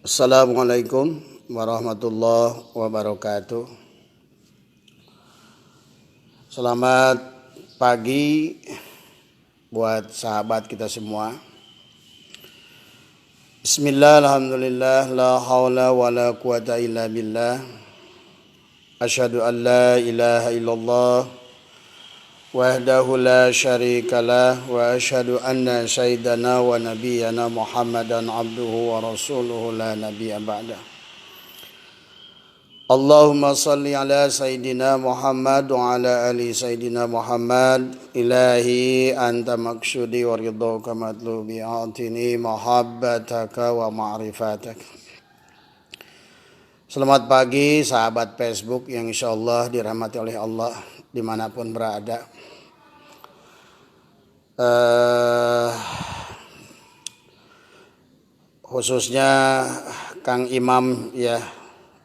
Assalamualaikum warahmatullahi wabarakatuh. Selamat pagi buat sahabat kita semua. Bismillah, alhamdulillah, la haula wa la quwata illa billah. Asyhadu an la ilaha illallah wahdahu la syarikalah wa asyhadu anna sayyidana wa nabiyyana Muhammadan abduhu wa rasuluhu la nabiyya ba'da. Allahumma salli ala sayyidina Muhammad wa ala ali sayyidina Muhammad. Ilahi anta maksudi wa ridhaka matlubi atini mahabbataka wa ma'rifatak. Selamat pagi sahabat Facebook yang insyaallah dirahmati oleh Allah dimanapun berada. Khususnya Kang Imam ya,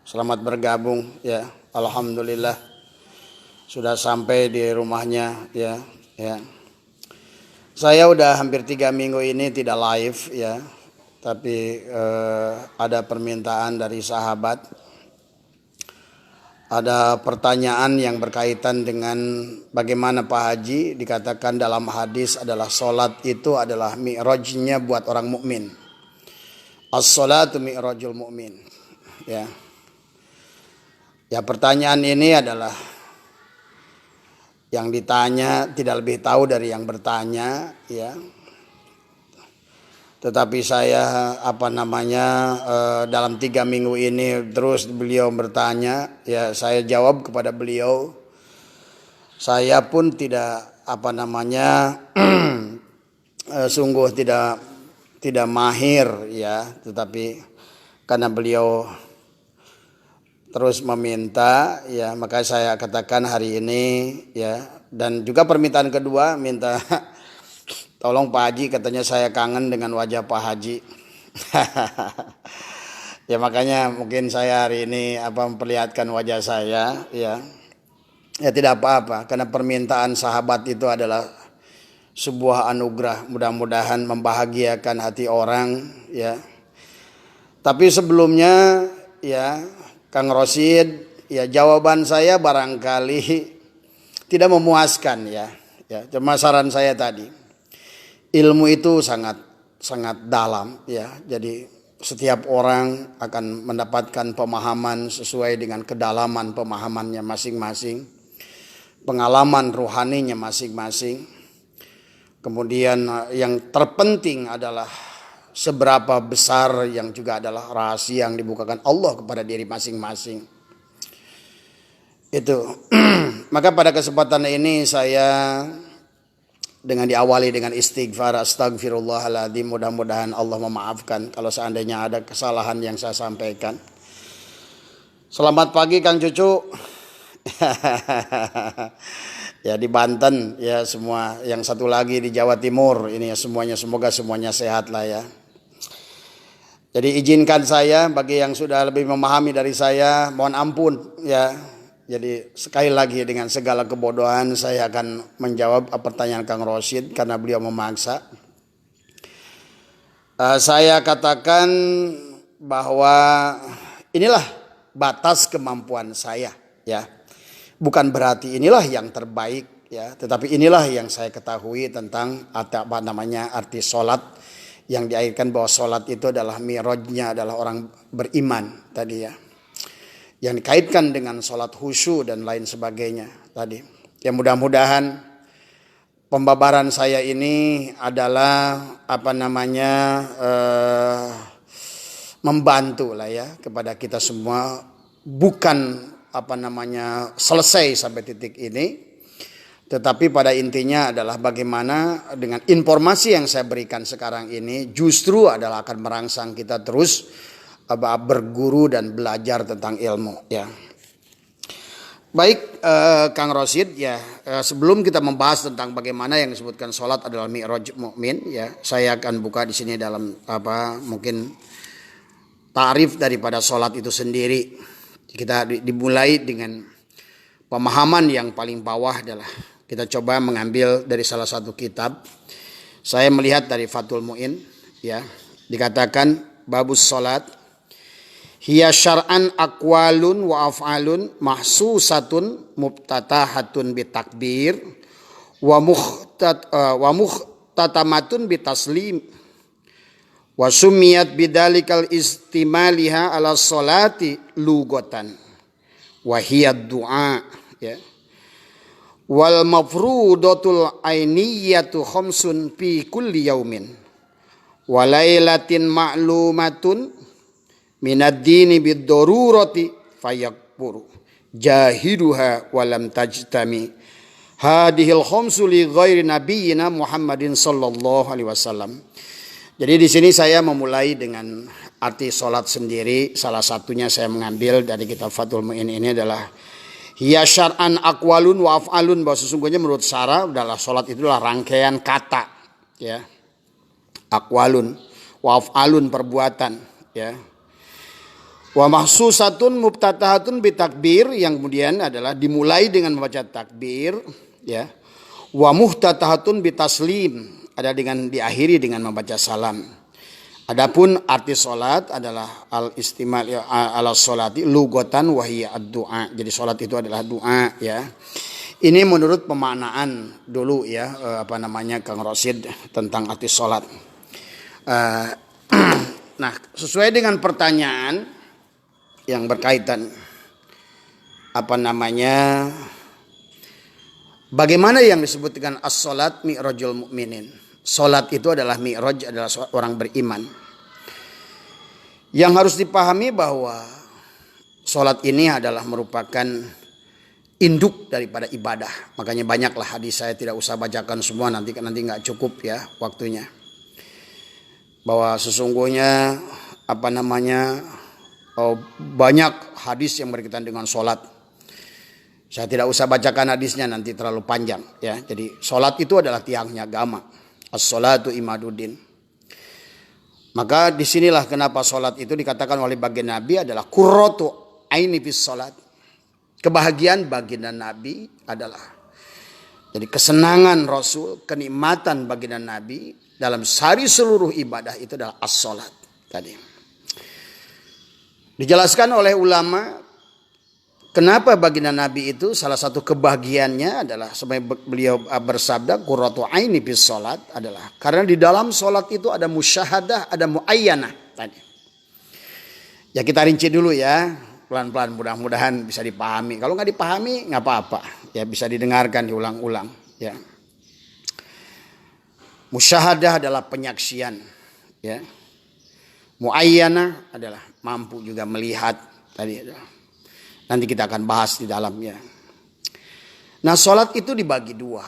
selamat bergabung ya. Alhamdulillah sudah sampai di rumahnya ya. Saya udah hampir 3 minggu ini tidak live ya, tapi ada permintaan dari sahabat. Ada pertanyaan yang berkaitan dengan bagaimana Pak Haji dikatakan dalam hadis adalah solat itu adalah mi'rajnya buat orang mukmin. As-salatu mi'rajul mukmin. Ya. Ya, pertanyaan ini adalah yang ditanya tidak lebih tahu dari yang bertanya ya. Tetapi saya dalam 3 minggu ini terus beliau bertanya ya, saya jawab kepada beliau. Saya pun tidak sungguh tidak mahir ya, tetapi karena beliau terus meminta ya, maka saya katakan hari ini ya. Dan juga permintaan kedua minta tolong Pak Haji, katanya saya kangen dengan wajah Pak Haji. Ya makanya mungkin saya hari ini memperlihatkan wajah saya ya. Ya tidak apa-apa, karena permintaan sahabat itu adalah sebuah anugerah, mudah-mudahan membahagiakan hati orang ya. Tapi sebelumnya ya Kang Rosid, ya jawaban saya barangkali tidak memuaskan ya. Ya, cuma saran saya tadi. Ilmu itu sangat dalam ya. Jadi setiap orang akan mendapatkan pemahaman sesuai dengan kedalaman pemahamannya masing-masing, pengalaman rohaninya masing-masing. Kemudian yang terpenting adalah seberapa besar yang juga adalah rahasia yang dibukakan Allah kepada diri masing-masing. Itu. Maka pada kesempatan ini saya dengan diawali dengan istighfar, astagfirullahaladzim, mudah-mudahan Allah memaafkan kalau seandainya ada kesalahan yang saya sampaikan. Selamat pagi Kang Cucu. Ya di Banten ya semua, yang satu lagi di Jawa Timur ini ya, semoga semuanya sehat lah ya. Jadi izinkan saya bagi yang sudah lebih memahami dari saya, mohon ampun ya. Jadi sekali lagi dengan segala kebodohan saya akan menjawab pertanyaan Kang Rosid karena beliau memaksa. Saya katakan bahwa inilah batas kemampuan saya ya. Bukan berarti inilah yang terbaik ya, tetapi inilah yang saya ketahui tentang arti sholat, yang diaitkan bahwa sholat itu adalah mi'rajnya adalah orang beriman tadi ya. Yang dikaitkan dengan sholat khusyuk dan lain sebagainya tadi. Ya mudah-mudahan pembabaran saya ini adalah membantu lah ya kepada kita semua, bukan selesai sampai titik ini, tetapi pada intinya adalah bagaimana dengan informasi yang saya berikan sekarang ini justru adalah akan merangsang kita terus berguru dan belajar tentang ilmu ya. Baik Kang Rosid ya, sebelum kita membahas tentang bagaimana yang disebutkan sholat adalah mi'raj mukmin ya, saya akan buka di sini dalam mungkin ta'rif daripada sholat itu sendiri. Kita dimulai dengan pemahaman yang paling bawah adalah kita coba mengambil dari salah satu kitab. Saya melihat dari Fathul Mu'in ya, dikatakan babus sholat Hiya syar'an aqwalun wa af'alun mahsusatun mubtatahatun bitakbir wa muhtatamatun bitaslim wa sumiyat bidalikal istimaliha ala sholati lugotan wa hiya du'a, ya. Wal mafrudatul ainiyatu khamsun fi kulli yaumin wa lailatin ma'lumatun minad dini bid darurati fayakburu jahiduha walam tajtami hadhil khamsu li ghairi nabiyyina Muhammadin sallallahu alaihi wasallam. Jadi di sini saya memulai dengan arti salat sendiri. Salah satunya saya mengambil dari kitab Fathul Mu'in ini adalah hiya syar'an aqwalun wa af'alun, bahwa sesungguhnya menurut syara adalah salat itu adalah rangkaian kata, ya. Aqwalun wa af'alun perbuatan, ya. Wa mahsusatun mubtatahatun bitakbir, yang kemudian adalah dimulai dengan membaca takbir, ya. Wa muhtatahatun bitaslim, ada dengan diakhiri dengan membaca salam. Adapun arti salat adalah al-istimal ala sholati lugotan wa hiya ad-du'a. Jadi salat itu adalah doa, ya. Ini menurut pemaknaan dulu, ya, Kang Rosid tentang arti salat. Nah, sesuai dengan pertanyaan yang berkaitan bagaimana yang disebut dengan as-salat mi'rajul mu'minin. Salat itu adalah mi'raj, adalah orang beriman. Yang harus dipahami bahwa salat ini adalah merupakan induk daripada ibadah. Makanya banyaklah hadis, saya tidak usah bacakan semua, nanti nggak cukup, ya, waktunya. Bahwa sesungguhnya banyak hadis yang berkaitan dengan salat. Saya tidak usah bacakan hadisnya, nanti terlalu panjang, ya. Jadi salat itu adalah tiangnya agama. As-salatu imaduddin. Maka disinilah kenapa salat itu dikatakan oleh baginda Nabi adalah qurratu aini bis salat. Kebahagiaan baginda Nabi adalah, jadi kesenangan Rasul, kenikmatan baginda Nabi dalam sehari seluruh ibadah itu adalah as-salat tadi. Dijelaskan oleh ulama kenapa baginda Nabi itu salah satu kebahagiaannya adalah sampai beliau bersabda qurratu aini bis salat, adalah karena di dalam salat itu ada musyahadah, ada muayyanah tadi. Ya, kita rinci dulu, ya, pelan-pelan, mudah-mudahan bisa dipahami. Kalau nggak dipahami nggak apa-apa, ya, bisa didengarkan diulang-ulang, ya. Musyahadah adalah penyaksian, ya. Muayyanah adalah mampu juga melihat tadi adalah. Nanti kita akan bahas di dalamnya. Nah, salat itu dibagi dua.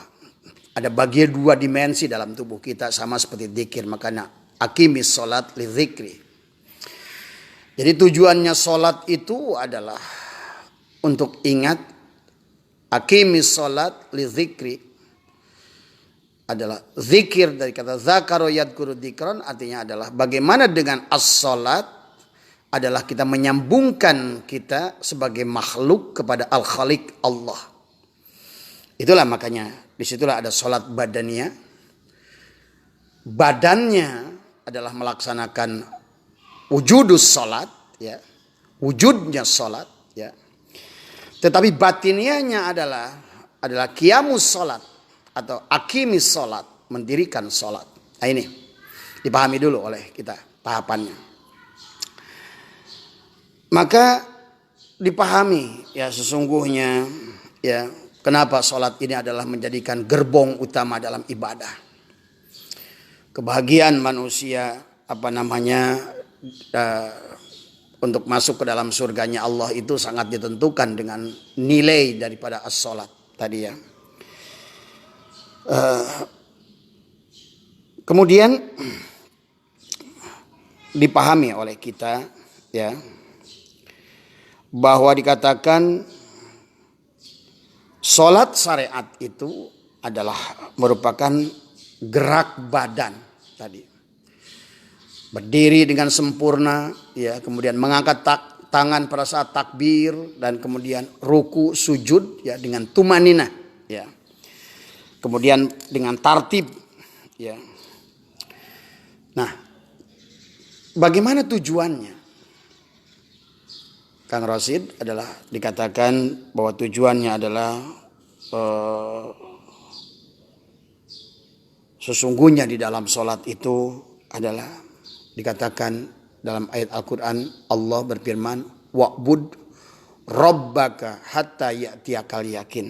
Ada bagi dua dimensi dalam tubuh kita, sama seperti dzikir. Makanya aqimis salat li dzikri. Jadi tujuannya salat itu adalah untuk ingat. Aqimis salat li dzikri adalah zikir dari kata zakaro yadkuru dzikran, artinya adalah bagaimana dengan as-salat adalah kita menyambungkan kita sebagai makhluk kepada Al-Khaliq Allah. Itulah makanya disitulah ada salat badaniyah. Badannya adalah melaksanakan wujudus salat, ya, wujudnya salat, ya. Tetapi batiniahnya adalah qiyamus salat atau aqimis salat, mendirikan salat. Nah, ini dipahami dulu oleh kita tahapannya. Maka dipahami, ya, sesungguhnya, ya, kenapa salat ini adalah menjadikan gerbong utama dalam ibadah. Kebahagiaan manusia untuk masuk ke dalam surganya Allah itu sangat ditentukan dengan nilai daripada as-salat tadi, ya. Kemudian dipahami oleh kita, ya, bahwa dikatakan salat syariat itu adalah merupakan gerak badan tadi. Berdiri dengan sempurna, ya, kemudian mengangkat tangan pada saat takbir, dan kemudian ruku sujud, ya, dengan tumaninah, ya. Kemudian dengan tartib, ya. Nah, bagaimana tujuannya? Kang Rosid, adalah dikatakan bahwa tujuannya adalah sesungguhnya di dalam sholat itu adalah dikatakan dalam ayat Al-Quran, Allah berfirman, wa'bud rabbaka hatta ya'tiyakal yakin.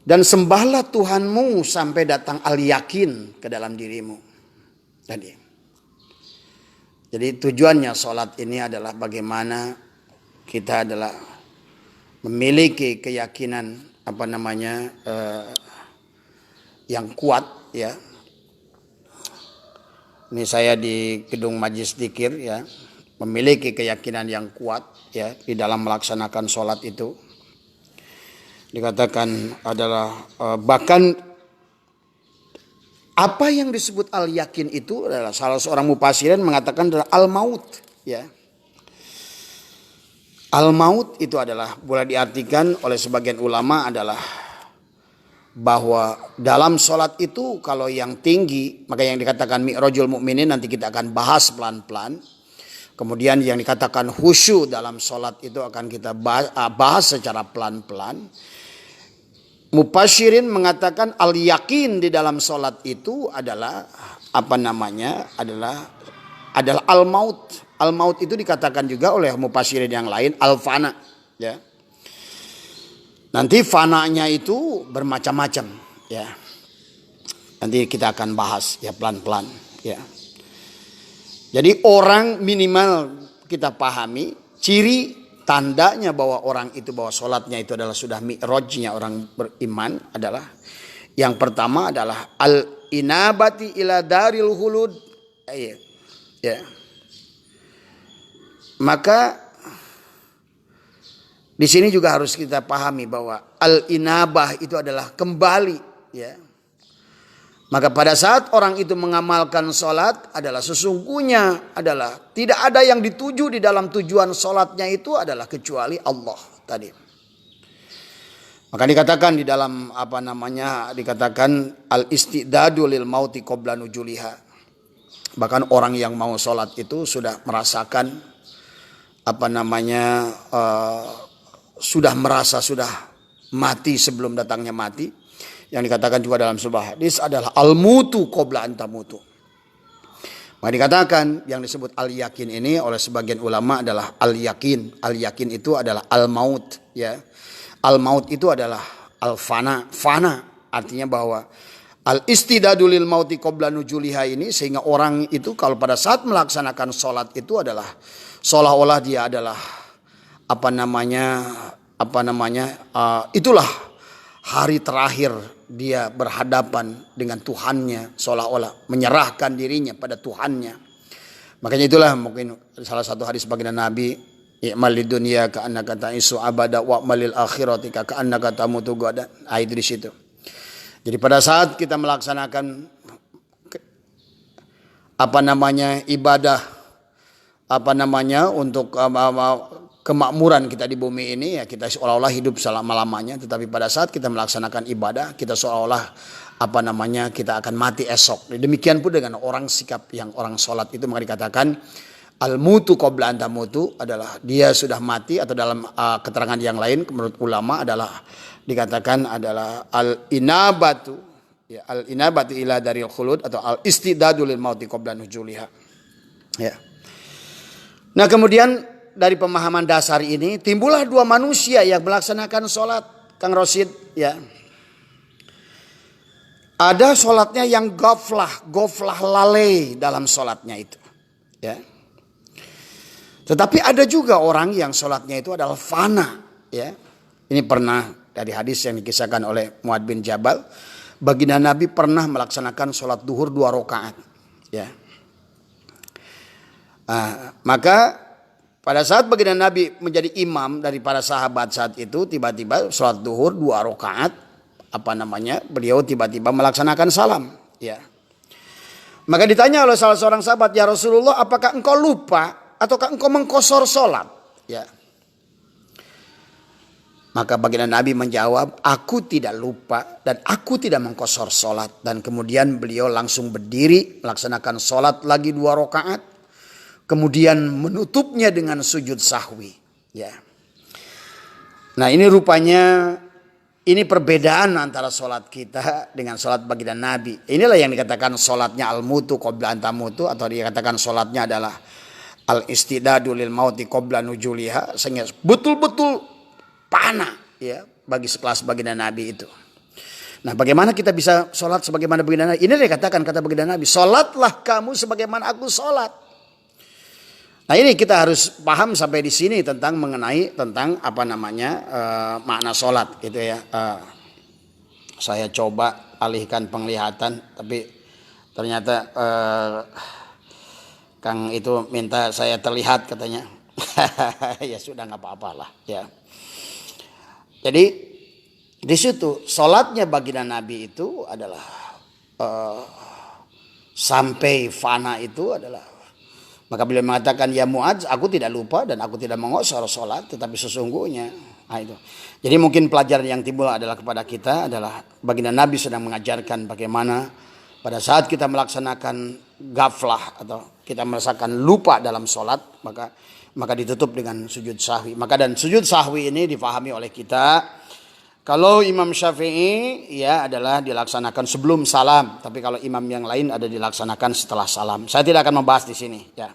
Dan sembahlah Tuhanmu sampai datang al-yakin ke dalam dirimu. Jadi tujuannya sholat ini adalah bagaimana kita adalah memiliki keyakinan yang kuat, ya. Ini saya di gedung Majlis Dzikir, ya, memiliki keyakinan yang kuat, ya, di dalam melaksanakan sholat itu. Dikatakan adalah bahkan apa yang disebut al-yakin itu adalah salah seorang mufassirin mengatakan adalah al-maut, ya. Al-maut itu adalah boleh diartikan oleh sebagian ulama adalah bahwa dalam sholat itu kalau yang tinggi, maka yang dikatakan mi'rajul mu'minin nanti kita akan bahas pelan-pelan. Kemudian yang dikatakan khusyuk dalam sholat itu akan kita bahas secara pelan-pelan. Mufassirin mengatakan al-yakin di dalam sholat itu adalah adalah al-maut. Al-maut itu dikatakan juga oleh mufassirin yang lain al-fana, ya. Nanti fananya itu bermacam-macam, ya. Nanti kita akan bahas, ya, pelan-pelan, ya. Jadi orang minimal kita pahami ciri tandanya bahwa orang itu bahwa sholatnya itu adalah sudah mi'rajnya orang beriman adalah yang pertama adalah al-inabati ila daril khulud, ya. Maka di sini juga harus kita pahami bahwa al-inabah itu adalah kembali, ya. Maka pada saat orang itu mengamalkan sholat adalah sesungguhnya adalah tidak ada yang dituju di dalam tujuan sholatnya itu adalah kecuali Allah tadi. Maka dikatakan di dalam dikatakan al-istidadu lil mauti qabla nujuliha. Bahkan orang yang mau sholat itu sudah merasakan sudah merasa sudah mati sebelum datangnya mati. Yang dikatakan juga dalam sebuah hadis adalah al-mutu qabla an tamutu. Maka dikatakan yang disebut al-yakin ini oleh sebagian ulama adalah al-yakin. Al-yakin itu adalah al-maut, ya. Al-maut itu adalah al-fana. Fana artinya bahwa al-istidadu lil mauti qabla nujuliha ini sehingga orang itu kalau pada saat melaksanakan sholat itu adalah seolah-olah dia adalah itulah hari terakhir dia berhadapan dengan Tuhannya, seolah-olah menyerahkan dirinya pada Tuhannya. Makanya itulah mungkin salah satu hadis baginda Nabi, i'mal lid dunya ka'annaka ta'isu abada wa'mal lil akhirati ka'annaka tamutu ghadan. Ayat di situ. Jadi pada saat kita melaksanakan ibadah untuk kemakmuran kita di bumi ini, ya, kita seolah-olah hidup selama-lamanya, tetapi pada saat kita melaksanakan ibadah kita seolah-olah kita akan mati esok. Demikian pun dengan orang sikap yang orang sholat itu, maka dikatakan al-mutu qabla an tamutu adalah dia sudah mati, atau dalam keterangan yang lain menurut ulama adalah dikatakan adalah al-inabatu, ya, al-inabatu ila daril khulud atau al-istidadu lil mauti qabla nujuliha, ya. Nah, kemudian dari pemahaman dasar ini timbullah dua manusia yang melaksanakan sholat, Kang Rosid, ya. Ada sholatnya yang goflah lalai dalam sholatnya itu, ya. Tetapi ada juga orang yang sholatnya itu adalah fana, ya. Ini pernah dari hadis yang dikisahkan oleh Muad bin Jabal, baginda Nabi pernah melaksanakan sholat duhur 2 rakaat, ya. Maka pada saat baginda Nabi menjadi imam dari para sahabat saat itu, tiba-tiba sholat duhur 2 rakaat, beliau tiba-tiba melaksanakan salam, ya. Maka ditanya oleh salah seorang sahabat, ya Rasulullah, apakah engkau lupa ataukah engkau mengqosor sholat, ya. Maka baginda Nabi menjawab, aku tidak lupa dan aku tidak mengqosor sholat. Dan kemudian beliau langsung berdiri melaksanakan sholat lagi 2 rakaat. kemudian menutupnya dengan sujud sahwi. Ya. Nah ini rupanya ini perbedaan antara sholat kita dengan sholat baginda Nabi. Inilah yang dikatakan sholatnya al-mutu qabla antamutu, atau dikatakan sholatnya adalah al-istidadu lil mauti qabla nujuliha, sehingga betul-betul panah ya bagi sekelas baginda Nabi itu. Nah bagaimana kita bisa sholat sebagaimana baginda Nabi? Ini dikatakan kata baginda Nabi, sholatlah kamu sebagaimana aku sholat. Nah ini kita harus paham sampai di sini tentang mengenai tentang makna sholat gitu ya. Saya coba alihkan penglihatan, tapi ternyata Kang itu minta saya terlihat katanya. Ya sudah nggak apa-apalah ya. Jadi di situ sholatnya baginda Nabi itu adalah sampai fana itu adalah. Maka beliau mengatakan, ya Muadz, aku tidak lupa dan aku tidak mengosor sholat, tetapi sesungguhnya. Nah, itu. Jadi mungkin pelajaran yang timbul adalah kepada kita adalah baginda Nabi sedang mengajarkan bagaimana pada saat kita melaksanakan gaflah atau kita merasakan lupa dalam sholat, maka ditutup dengan sujud sahwi. Maka dan sujud sahwi ini difahami oleh kita. Kalau Imam Syafi'i ya adalah dilaksanakan sebelum salam, tapi kalau imam yang lain ada dilaksanakan setelah salam. Saya tidak akan membahas di sini ya.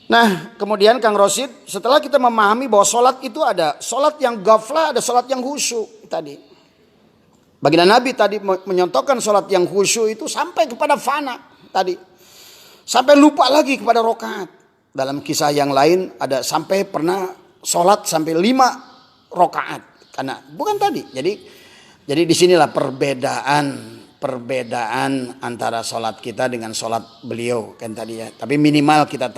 Nah, kemudian Kang Rosid, setelah kita memahami bahwa sholat itu ada sholat yang ghaflah, ada sholat yang khusyuk tadi. Baginda Nabi tadi menyontohkan sholat yang khusyuk itu sampai kepada fana tadi. Sampai lupa lagi kepada rokaat. Dalam kisah yang lain ada sampai pernah sholat sampai 5 rokaat. Karena bukan tadi. Jadi disinilah perbedaan antara sholat kita dengan sholat beliau kan tadi ya. Tapi minimal kita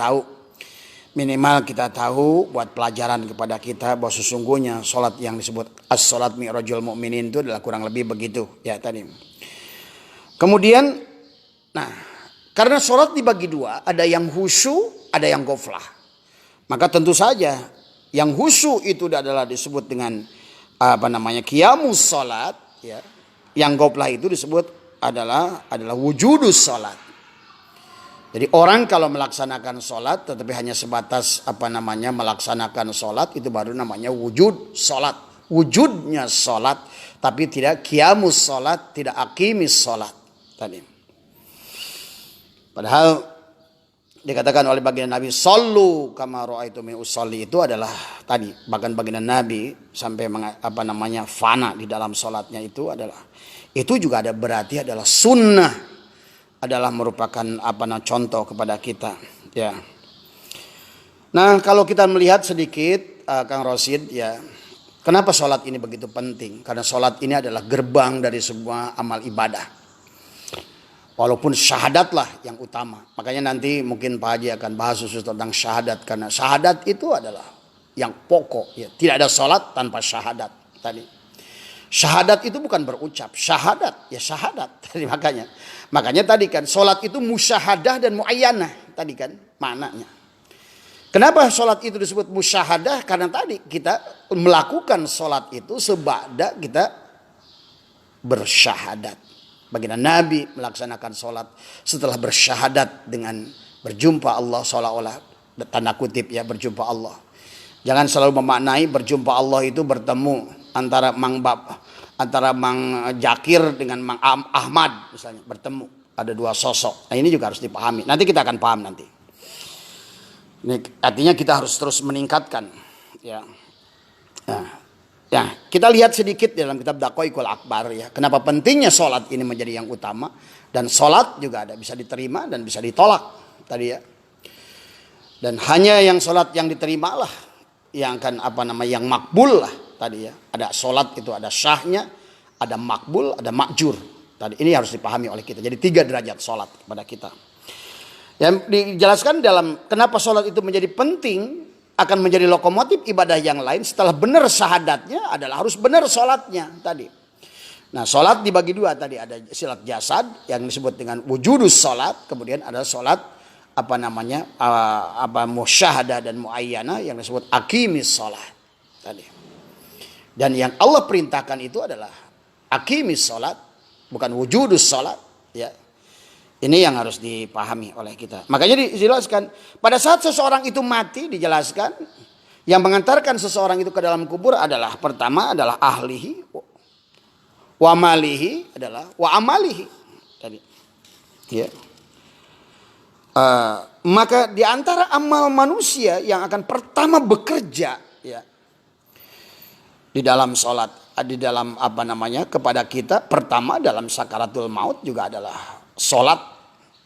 tahu buat pelajaran kepada kita bahwa sesungguhnya sholat yang disebut as-sholat mi'rajul mu'minin itu adalah kurang lebih begitu ya tadi. Kemudian, nah karena sholat dibagi dua, ada yang khusyuk, ada yang ghaflah. Maka tentu saja yang khusyuk itu adalah disebut dengan qiyamus sholat ya. Yang ghaflah itu disebut adalah wujudus sholat. Jadi orang kalau melaksanakan sholat tetapi hanya sebatas melaksanakan sholat, itu baru namanya wujud sholat. Wujudnya sholat tapi tidak qiyamus sholat, tidak aqimis sholat tadi. Padahal dikatakan oleh baginda Nabi, "Shallu kama ra'aitumuni usolli", itu adalah tadi bahkan baginda Nabi sampai fana di dalam sholatnya itu juga ada berarti adalah sunnah, adalah merupakan contoh kepada kita ya. Nah kalau kita melihat sedikit Kang Rosid ya, kenapa sholat ini begitu penting? Karena sholat ini adalah gerbang dari semua amal ibadah. Walaupun syahadatlah yang utama. Makanya nanti mungkin Pak Haji akan bahas khusus tentang syahadat. Karena syahadat itu adalah yang pokok. Ya. Tidak ada sholat tanpa syahadat tadi. Syahadat itu bukan berucap. Syahadat, ya syahadat. Tadi makanya tadi kan sholat itu musyahadah dan muayyanah. Tadi kan maknanya. Kenapa sholat itu disebut musyahadah? Karena tadi kita melakukan sholat itu sebada kita bersyahadat. Baginda Nabi melaksanakan sholat setelah bersyahadat dengan berjumpa Allah, seolah-olah tanda kutip ya berjumpa Allah. Jangan selalu memaknai berjumpa Allah itu bertemu antara Mang Jakir dengan Mang Ahmad misalnya, bertemu ada dua sosok. Nah ini juga harus dipahami. Nanti kita akan paham nanti. Ini artinya kita harus terus meningkatkan ya. Ya, kita lihat sedikit dalam kitab Daqaiqul Akbar ya. Kenapa pentingnya sholat ini menjadi yang utama. Dan sholat juga ada bisa diterima dan bisa ditolak tadi ya. Dan hanya yang sholat yang diterima lah yang akan yang makbul lah tadi ya. Ada sholat itu ada syahnya, ada makbul, ada makjur. Tadi ini harus dipahami oleh kita. Jadi 3 derajat sholat kepada kita. Yang dijelaskan dalam kenapa sholat itu menjadi penting, akan menjadi lokomotif ibadah yang lain. Setelah benar syahadatnya adalah harus benar sholatnya tadi. Nah sholat dibagi 2 tadi, ada sholat jasad yang disebut dengan wujudus sholat, kemudian ada sholat musyahadah dan muayyanah yang disebut aqimis sholat tadi. Dan yang Allah perintahkan itu adalah aqimis sholat, bukan wujudus sholat ya. Ini yang harus dipahami oleh kita. Makanya dijelaskan pada saat seseorang itu mati, dijelaskan yang mengantarkan seseorang itu ke dalam kubur adalah pertama adalah ahlihi, wa malihi adalah wa amalihi. Tadi, ya. Maka di antara amal manusia yang akan pertama bekerja, ya, di dalam sholat, di dalam kepada kita pertama dalam sakaratul maut juga adalah sholat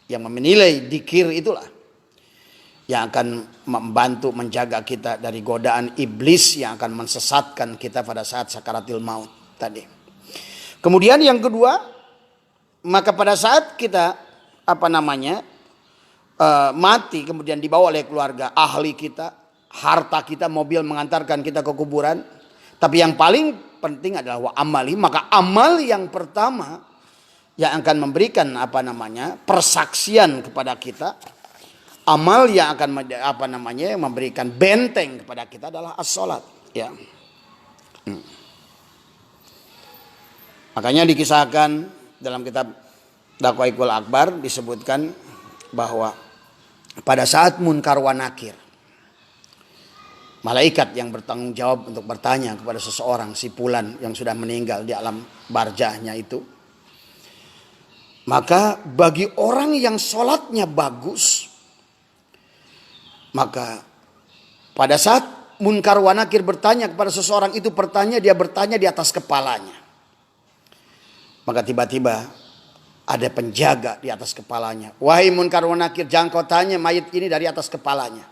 yang menilai dikir itulah yang akan membantu menjaga kita dari godaan iblis yang akan mensesatkan kita pada saat sakaratul maut tadi. Kemudian yang kedua, maka pada saat kita mati kemudian dibawa oleh keluarga, ahli kita, harta kita, mobil mengantarkan kita ke kuburan. Tapi yang paling penting adalah wa amali, maka amal yang pertama yang akan memberikan persaksian kepada kita, amal yang akan memberikan benteng kepada kita adalah as-salat, ya. Makanya dikisahkan dalam kitab Daqaiqul Akbar disebutkan bahwa pada saat Munkar wa Nakir, malaikat yang bertanggung jawab untuk bertanya kepada seseorang, si fulan yang sudah meninggal di alam barzahnya itu, maka bagi orang yang sholatnya bagus, maka pada saat Munkar wa Nakir bertanya kepada seseorang itu, dia bertanya di atas kepalanya. Maka tiba-tiba ada penjaga di atas kepalanya. Wahai Munkar wa Nakir, jangan kau tanya mayit ini dari atas kepalanya.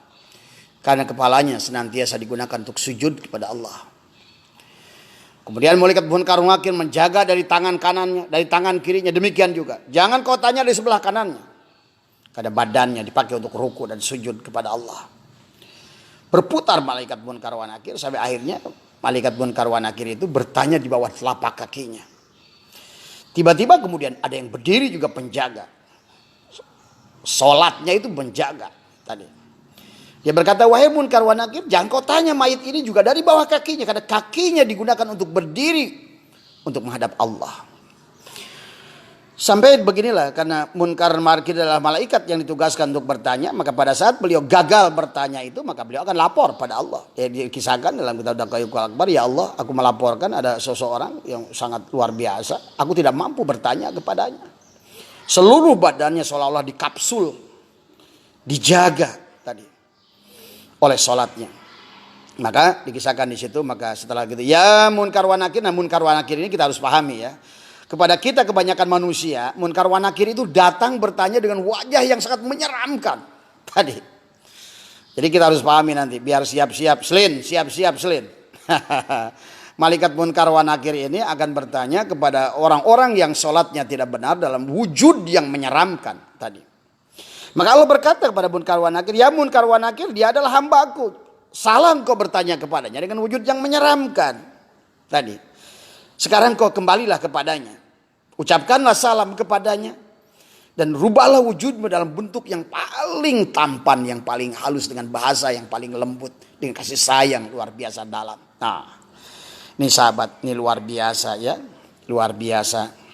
Karena kepalanya senantiasa digunakan untuk sujud kepada Allah. Kemudian malaikat Munkar wa Nakir menjaga dari tangan kanannya, dari tangan kirinya, demikian juga. Jangan kau tanya dari sebelah kanannya. Karena badannya dipakai untuk ruku dan sujud kepada Allah. Berputar malaikat Munkar wa Nakir sampai akhirnya malaikat Munkar wa Nakir itu bertanya di bawah telapak kakinya. Tiba-tiba kemudian ada yang berdiri juga penjaga. Sholatnya itu menjaga tadi. Dia berkata, wahai Munkar wa Nakir, jangan kau tanya mayit ini juga dari bawah kakinya. Karena kakinya digunakan untuk berdiri, untuk menghadap Allah. Sampai beginilah, karena Munkar Nakir adalah malaikat yang ditugaskan untuk bertanya. Maka pada saat beliau gagal bertanya itu, maka beliau akan lapor pada Allah. Ya, dikisahkan dalam kitab Daqaiqul Akbar, ya Allah, aku melaporkan ada seseorang yang sangat luar biasa. Aku tidak mampu bertanya kepadanya. Seluruh badannya seolah-olah dikapsul, dijaga tadi oleh sholatnya. Maka dikisahkan di situ, maka setelah gitu, ya Munkar wa Nakir. Nah, Munkar wa Nakir ini kita harus pahami ya. Kepada kita kebanyakan manusia, Munkar wa Nakir itu datang bertanya dengan wajah yang sangat menyeramkan tadi. Jadi kita harus pahami nanti, biar siap-siap selin. Malaikat Munkar wa Nakir ini akan bertanya kepada orang-orang yang sholatnya tidak benar dalam wujud yang menyeramkan tadi. Maka Allah berkata kepada Munkar wa Nakir, ya Munkar wa Nakir, dia adalah hambaku. Salah engkau bertanya kepadanya dengan wujud yang menyeramkan tadi. Sekarang kau kembalilah kepadanya. Ucapkanlah salam kepadanya. Dan rubahlah wujudmu dalam bentuk yang paling tampan, yang paling halus, dengan bahasa yang paling lembut, dengan kasih sayang luar biasa dalam. Nah, ini sahabat, ini luar biasa ya. Luar biasa.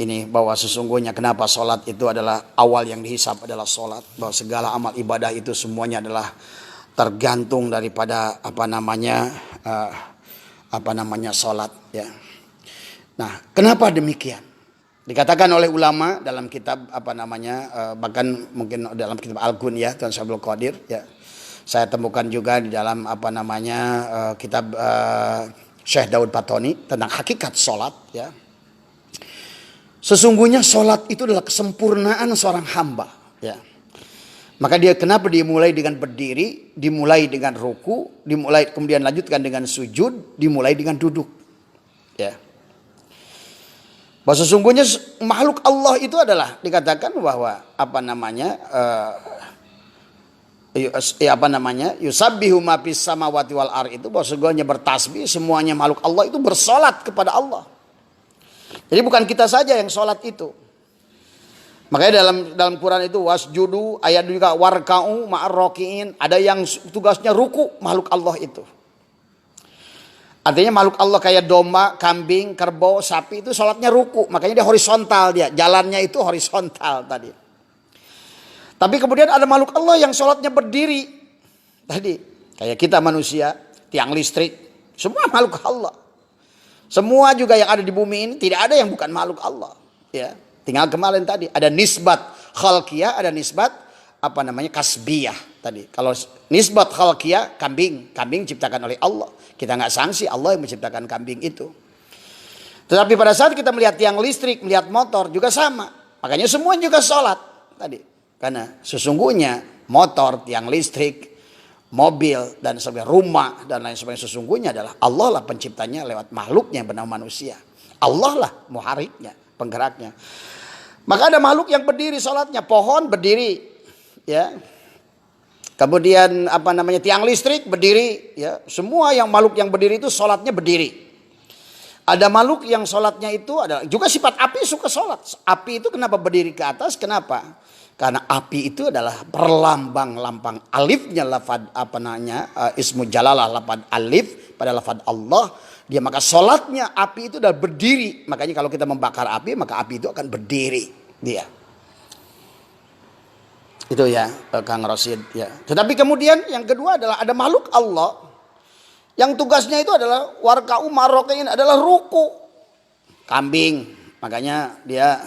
Ini bahwa sesungguhnya kenapa sholat itu adalah awal yang dihisab adalah sholat. Bahwa segala amal ibadah itu semuanya adalah tergantung daripada sholat ya. Nah, kenapa demikian? Dikatakan oleh ulama dalam kitab bahkan mungkin dalam kitab Al-Gunyah Tuan Syabul Qadir ya. Saya temukan juga di dalam kitab Syekh Daud Patoni tentang hakikat sholat ya. Sesungguhnya sholat itu adalah kesempurnaan seorang hamba. Ya. Maka kenapa dimulai dengan berdiri, dimulai dengan ruku, kemudian lanjutkan dengan sujud, dimulai dengan duduk. Ya. Bahwa sesungguhnya makhluk Allah itu adalah dikatakan bahwa yusabbihu ma fis samawati wal ardh, itu bahwa sesungguhnya bertasbih semuanya makhluk Allah itu bersolat kepada Allah. Jadi bukan kita saja yang sholat itu. Makanya dalam Quran itu wasjudu, ayat juga warka'u ma'ar raki'in. Ada yang tugasnya ruku, makhluk Allah itu. Artinya makhluk Allah kayak domba, kambing, kerbau, sapi itu sholatnya ruku. Makanya dia horizontal dia. Jalannya itu horizontal tadi. Tapi kemudian ada makhluk Allah yang sholatnya berdiri. Tadi. Kayak kita manusia, tiang listrik. Semua makhluk Allah. Semua juga yang ada di bumi ini tidak ada yang bukan makhluk Allah. Ya. Tinggal kemarin tadi. Ada nisbat khalqiyah, ada nisbat kasbiyah tadi. Kalau nisbat khalqiyah, kambing diciptakan oleh Allah. Kita nggak sanksi Allah yang menciptakan kambing itu. Tetapi pada saat kita melihat tiang listrik, melihat motor juga sama. Makanya semua juga sholat tadi. Karena sesungguhnya motor, tiang listrik, mobil dan sebagainya, rumah dan lain sebagainya sesungguhnya adalah Allah lah penciptanya lewat makhluknya yang bernama manusia. Allah lah muhariknya, penggeraknya. Maka ada makhluk yang berdiri sholatnya, pohon berdiri, ya. Kemudian tiang listrik berdiri, ya. Semua yang makhluk yang berdiri itu sholatnya berdiri. Ada makhluk yang sholatnya itu adalah juga sifat api suka sholat. Api itu kenapa berdiri ke atas? Kenapa? Karena api itu adalah perlambang-lambang alifnya lafad ismu jalalah lafad alif pada lafad Allah. Dia maka sholatnya api itu adalah berdiri. Makanya kalau kita membakar api maka api itu akan berdiri. Dia. Itu ya Kang Rosid ya. Tetapi kemudian yang kedua adalah ada makhluk Allah yang tugasnya itu adalah warka'u marrokain adalah ruku. Kambing, makanya dia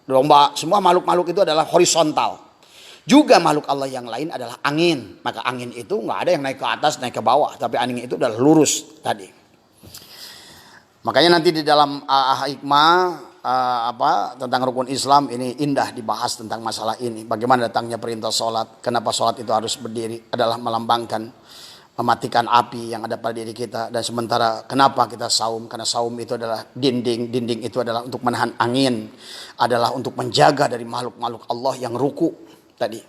domba, semua makhluk-makhluk itu adalah horizontal. Juga makhluk Allah yang lain adalah angin. Maka angin itu nggak ada yang naik ke atas, naik ke bawah, tapi angin itu adalah lurus tadi. Makanya nanti di dalam hikmah tentang rukun Islam ini indah dibahas tentang masalah ini. Bagaimana datangnya perintah sholat, kenapa sholat itu harus berdiri adalah melambangkan mematikan api yang ada pada diri kita. Dan sementara kenapa kita saum, karena saum itu adalah dinding itu adalah untuk menahan angin, adalah untuk menjaga dari makhluk-makhluk Allah yang ruku tadi.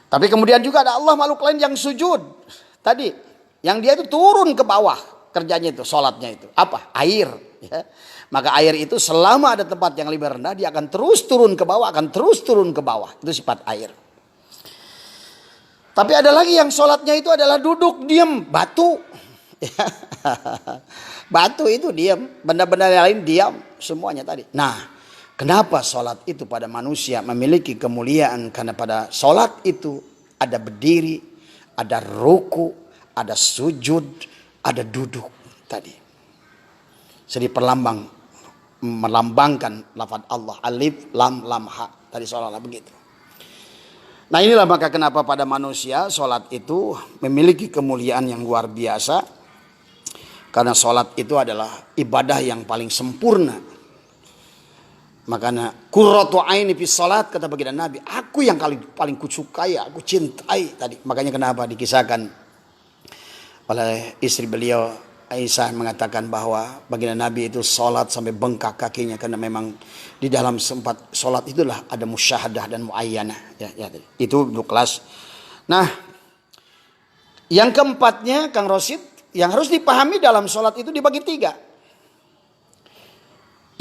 Tapi kemudian juga ada Allah makhluk lain yang sujud tadi, yang dia itu turun ke bawah, kerjanya itu sholatnya itu apa? Air ya. Maka air itu selama ada tempat yang lebih rendah dia akan terus turun ke bawah, akan terus turun ke bawah. Itu sifat air. Tapi ada lagi yang sholatnya itu adalah duduk diam, batu. Batu itu diam, benda-benda lain diam, semuanya tadi. Nah, kenapa sholat itu pada manusia memiliki kemuliaan? Karena pada sholat itu ada berdiri, ada ruku, ada sujud, ada duduk tadi. Jadi melambangkan lafaz Allah alif lam ha tadi seolah-olah begitu. Nah inilah maka kenapa pada manusia sholat itu memiliki kemuliaan yang luar biasa. Karena sholat itu adalah ibadah yang paling sempurna. Makanya qurratu aini fi sholat kata baginda Nabi, aku yang paling kusukai, aku cintai tadi. Makanya kenapa dikisahkan oleh istri beliau Aisyah mengatakan bahwa baginda Nabi itu sholat sampai bengkak kakinya karena memang di dalam sempat sholat itulah ada musyahadah dan muayyanah ya, itu untuk kelas. Nah yang keempatnya Kang Rosid yang harus dipahami dalam sholat itu dibagi tiga.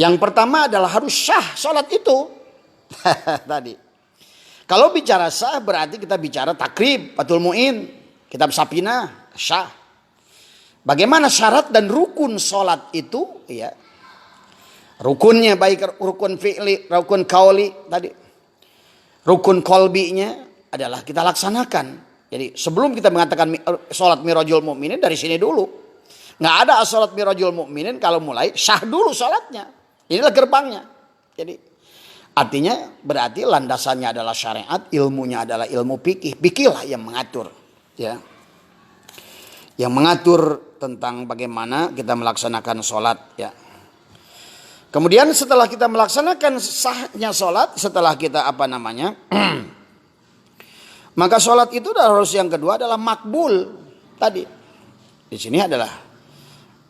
Yang pertama adalah harus syah sholat itu tadi. Kalau bicara sah berarti kita bicara takrib, fatul mu'in, kitab Sapina, syah. Bagaimana syarat dan rukun sholat itu ya. Rukunnya baik rukun fi'li, rukun qauli tadi. Rukun qalbinya adalah kita laksanakan. Jadi sebelum kita mengatakan sholat mirajul mu'minin dari sini dulu. Nggak ada sholat mirajul mu'minin kalau mulai syah dulu sholatnya. Inilah gerbangnya. Jadi artinya berarti landasannya adalah syariat, ilmunya adalah ilmu fikih. Fikihlah yang mengatur ya. Yang mengatur tentang bagaimana kita melaksanakan sholat ya. Kemudian setelah kita melaksanakan sahnya sholat, setelah kita maka sholat itu harus yang kedua adalah makbul tadi. Di sini adalah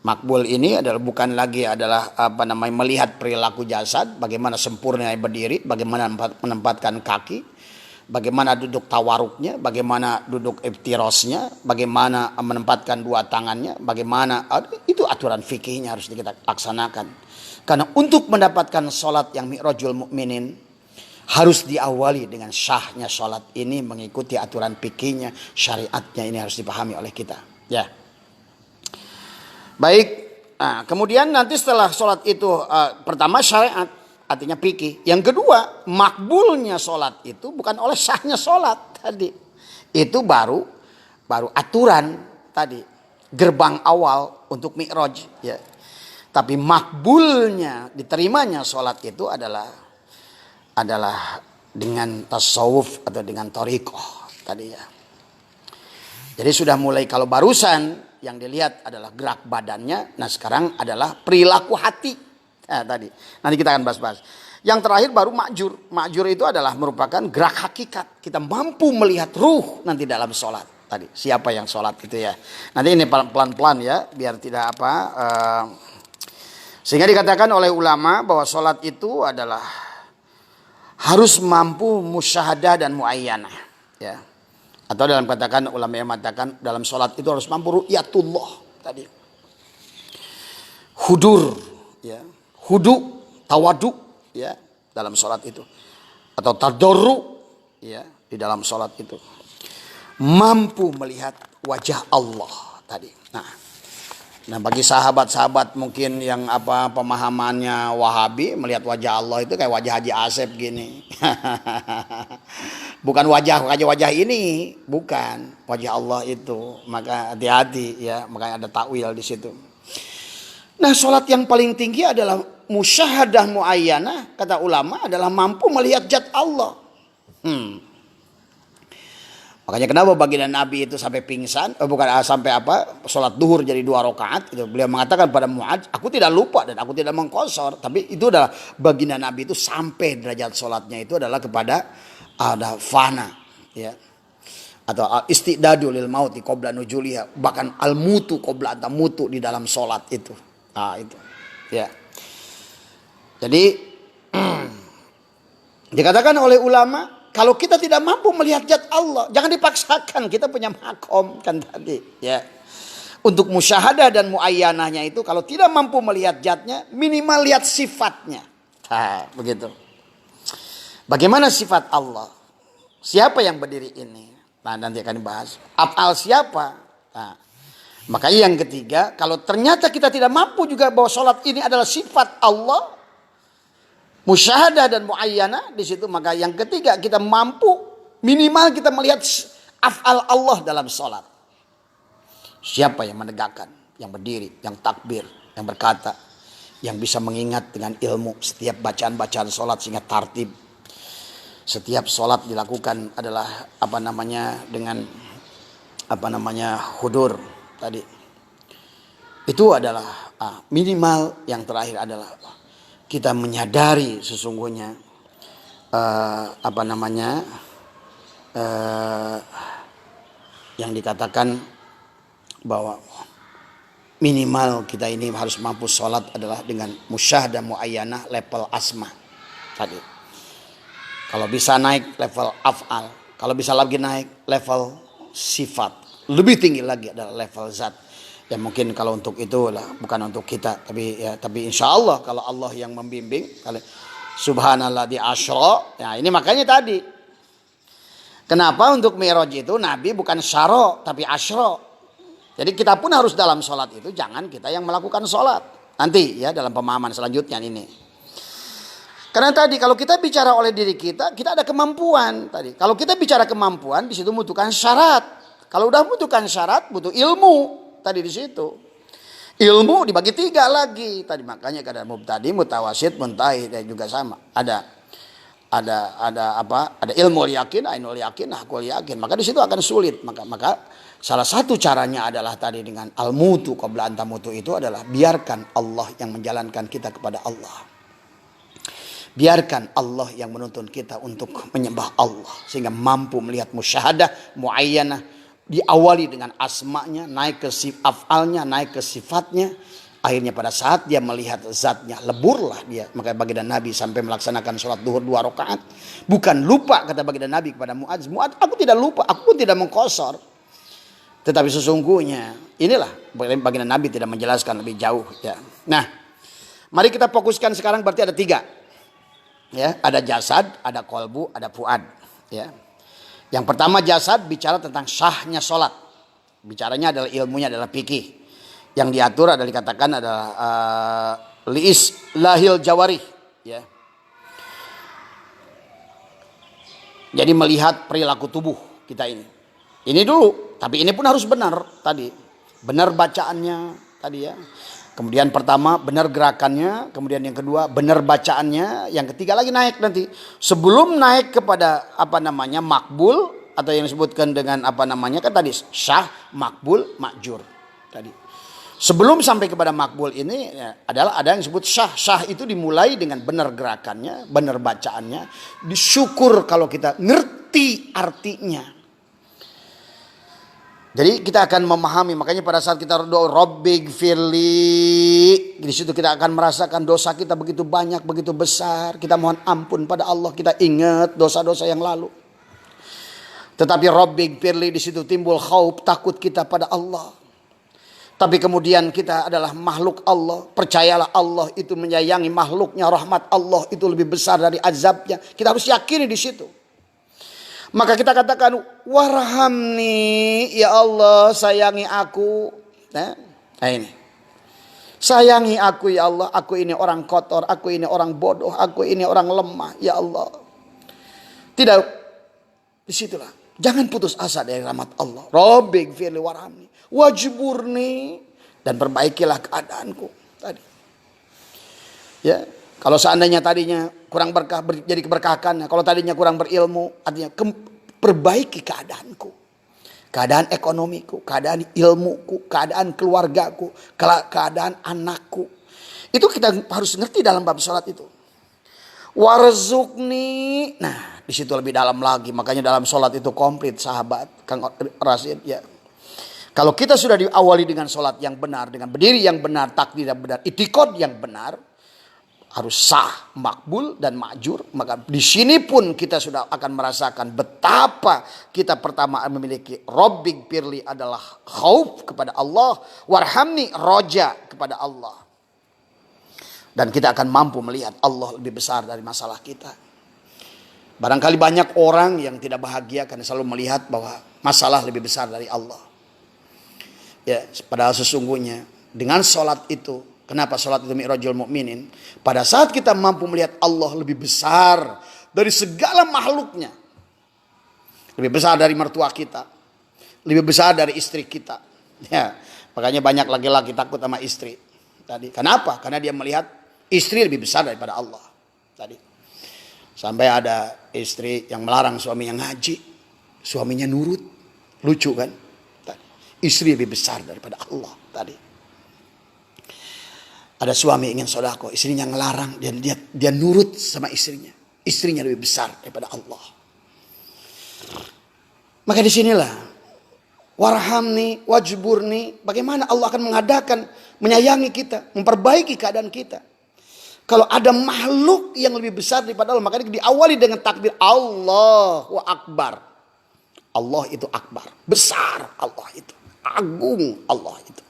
makbul ini adalah bukan lagi adalah melihat perilaku jasad, bagaimana sempurnanya berdiri, bagaimana menempatkan kaki, bagaimana duduk tawaruknya, bagaimana duduk iftirosnya, bagaimana menempatkan dua tangannya, bagaimana itu aturan fikihnya harus kita laksanakan. Karena untuk mendapatkan sholat yang mi'rajul mu'minin harus diawali dengan syahnya sholat ini mengikuti aturan fikihnya, syariatnya ini harus dipahami oleh kita. Ya. Baik. Nah, kemudian nanti setelah sholat itu pertama syariat, artinya fikih. Yang kedua, makbulnya sholat itu bukan oleh sahnya sholat tadi. Itu baru aturan tadi, gerbang awal untuk mi'raj ya. Tapi makbulnya, diterimanya sholat itu adalah dengan tasawuf atau dengan thariqah tadi ya. Jadi sudah mulai, kalau barusan yang dilihat adalah gerak badannya, nah sekarang adalah perilaku hati. Nah, tadi nanti kita akan bahas-bahas. Yang terakhir baru ma'jur. Ma'jur itu adalah merupakan gerak hakikat. Kita mampu melihat ruh nanti dalam sholat tadi. Siapa yang sholat itu ya. Nanti ini pelan-pelan ya, biar tidak sehingga dikatakan oleh ulama bahwa sholat itu adalah harus mampu musyahadah dan muayyanah ya. Atau dalam katakan ulama yang mengatakan dalam sholat itu harus mampu ru'yatullah tadi. Hudur ya, hudu, tawadu ya dalam sholat itu. Atau tadarru ya di dalam sholat itu. Mampu melihat wajah Allah tadi. Nah bagi sahabat-sahabat mungkin yang pemahamannya Wahabi, melihat wajah Allah itu kayak wajah Haji Asep gini. Bukan wajah ini, bukan wajah Allah itu. Maka hati-hati ya, makanya ada takwil di situ. Nah, sholat yang paling tinggi adalah musyahadah muayyanah, kata ulama, adalah mampu melihat zat Allah. Makanya kenapa baginda Nabi itu sampai pingsan, sampai sholat duhur jadi 2 rakaat. Itu beliau mengatakan pada Muadz, aku tidak lupa dan aku tidak mengkosor. Tapi itu adalah baginda Nabi itu sampai derajat sholatnya itu adalah kepada ada fana, ya, atau istidadu lil mauti qabla nujuliha, bahkan al mutu qabla tamutu di dalam sholat itu. Itu, ya. Jadi dikatakan oleh ulama, kalau kita tidak mampu melihat zat Allah, jangan dipaksakan, kita punya makom kan tadi ya. Untuk musyahadah dan muayyanahnya itu kalau tidak mampu melihat zatnya, minimal lihat sifatnya. Begitu. Bagaimana sifat Allah? Siapa yang berdiri ini? Nah, nanti akan dibahas. Af'al siapa? Makanya yang ketiga, kalau ternyata kita tidak mampu juga bahwa sholat ini adalah sifat Allah, musyahadah dan muayyanah di situ, maka yang ketiga kita mampu minimal kita melihat af'al Allah dalam sholat. Siapa yang menegakkan, yang berdiri, yang takbir, yang berkata, yang bisa mengingat dengan ilmu setiap bacaan-bacaan sholat sehingga tartib. Setiap sholat dilakukan adalah dengan hudur tadi. Itu adalah minimal. Yang terakhir adalah kita menyadari sesungguhnya yang dikatakan bahwa minimal kita ini harus mampu sholat adalah dengan musyahadah muayyanah level asma tadi. Kalau bisa naik level af'al, kalau bisa lagi naik level sifat, lebih tinggi lagi adalah level zat. Ya mungkin kalau untuk itu lah, bukan untuk kita, tapi insya Allah kalau Allah yang membimbing, subhanallah di asyra. Ya ini makanya tadi. Kenapa untuk mi'raj itu Nabi bukan syara tapi asyra. Jadi kita pun harus dalam sholat itu jangan kita yang melakukan sholat. Nanti ya dalam pemahaman selanjutnya ini. Karena tadi kalau kita bicara oleh diri kita ada kemampuan tadi. Kalau kita bicara kemampuan di situ membutuhkan syarat. Kalau udah membutuhkan syarat butuh ilmu. Tadi di situ ilmu dibagi 3 lagi tadi, makanya ada mubtadi, mutawasid, muntahi, dan juga sama ada ilmu yakin, ainul yakin, hakul yakin, maka di situ akan sulit. Maka salah satu caranya adalah tadi dengan al-mutu qabla an tamutu, itu adalah biarkan Allah yang menjalankan kita kepada Allah, biarkan Allah yang menuntun kita untuk menyembah Allah sehingga mampu melihat musyahadah muayyanah. Diawali dengan asma'nya, naik ke af'alnya, naik ke sifatnya. Akhirnya pada saat dia melihat zatnya, leburlah dia. Maka baginda Nabi sampai melaksanakan sholat duhur 2 rakaat. Bukan lupa, kata baginda Nabi kepada Muadz, Muadz, aku tidak lupa, aku pun tidak mengqashar. Tetapi sesungguhnya, inilah baginda Nabi tidak menjelaskan lebih jauh. Ya. Nah, mari kita fokuskan sekarang, berarti ada 3. Ya, ada jasad, ada kolbu, ada fuad. Ya. Yang pertama jasad bicara tentang sahnya sholat. Bicaranya adalah ilmunya adalah fikih. Yang diatur adalah dikatakan adalah liis lahil jawari, ya. Jadi melihat perilaku tubuh kita ini. Ini dulu, tapi ini pun harus benar tadi. Benar bacaannya tadi ya. Kemudian pertama benar gerakannya, kemudian yang kedua benar bacaannya, yang ketiga lagi naik nanti. Sebelum naik kepada makbul atau yang disebutkan dengan kan tadi syah, makbul, makjur tadi. Sebelum sampai kepada makbul ini ya, adalah ada yang disebut syah. Syah itu dimulai dengan benar gerakannya, benar bacaannya. Disyukur kalau kita ngerti artinya. Jadi kita akan memahami, makanya pada saat kita berdoa Rabbighfirli, di situ kita akan merasakan dosa kita begitu banyak, begitu besar. Kita mohon ampun pada Allah, kita ingat dosa-dosa yang lalu. Tetapi Rabbighfirli di situ timbul khauf, takut kita pada Allah. Tapi kemudian kita adalah makhluk Allah. Percayalah Allah itu menyayangi makhluknya. Rahmat Allah itu lebih besar dari azabnya. Kita harus yakini di situ. Maka kita katakan warhamni, ya Allah sayangi aku. Nah ini. Sayangi aku ya Allah. Aku ini orang kotor. Aku ini orang bodoh. Aku ini orang lemah. Ya Allah. Tidak. Disitulah. Jangan putus asa dari rahmat Allah. Rabbighfirli warhamni wajburni, dan perbaikilah keadaanku tadi. Ya, kalau seandainya tadinya kurang berkah jadi keberkahan. Kalau tadinya kurang berilmu, artinya perbaiki keadaanku. Keadaan ekonomiku, keadaan ilmuku, keadaan keluargaku, keadaan anakku. Itu kita harus ngerti dalam bab salat itu. Warzukni. Nah, di situ lebih dalam lagi. Makanya dalam salat itu komplit, sahabat Kang Rasid ya. Kalau kita sudah diawali dengan sholat yang benar, dengan berdiri yang benar, takbir yang benar, itikad yang benar, harus sah, makbul dan makjur. Maka di sini pun kita sudah akan merasakan betapa kita pertama memiliki Rabbighfirli adalah khauf kepada Allah, warhamni roja kepada Allah. Dan kita akan mampu melihat Allah lebih besar dari masalah kita. Barangkali banyak orang yang tidak bahagia karena selalu melihat bahwa masalah lebih besar dari Allah. Ya, padahal sesungguhnya dengan sholat itu, kenapa sholat itu mi'rajul mu'minin? Pada saat kita mampu melihat Allah lebih besar dari segala makhluknya, lebih besar dari mertua kita, lebih besar dari istri kita. Ya, makanya banyak laki-laki takut sama istri. Tadi, kenapa? Karena dia melihat istri lebih besar daripada Allah. Tadi, sampai ada istri yang melarang suaminya ngaji, suaminya nurut, lucu kan? Istri lebih besar daripada Allah tadi. Ada suami ingin sedekah, istrinya ngelarang dan dia nurut sama istrinya. Istrinya lebih besar daripada Allah. Maka disinilah warhamni wajburni, bagaimana Allah akan mengadakan, menyayangi kita, memperbaiki keadaan kita. Kalau ada makhluk yang lebih besar daripada Allah, makanya diawali dengan takbir Allahu Akbar. Allah itu akbar, besar Allah itu. Agung Allah itu.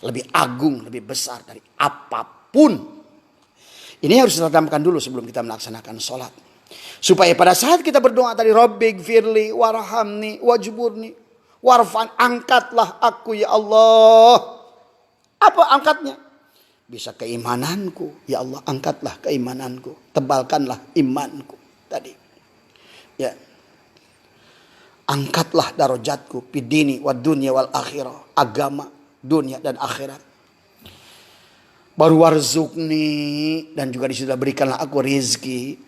Lebih agung, lebih besar dari apapun. Ini harus kita tanamkan dulu sebelum kita melaksanakan sholat. Supaya pada saat kita berdoa tadi Rabbighfirli warhamni wajburni warfan, angkatlah aku ya Allah. Apa angkatnya? Bisa keimananku. Ya Allah, angkatlah keimananku. Tebalkanlah imanku. Tadi. Ya. Angkatlah darajatku fidini wad dunya wal akhirah, agama, dunia dan akhirat. Baru warzukni, dan juga disitu berikanlah aku rizki.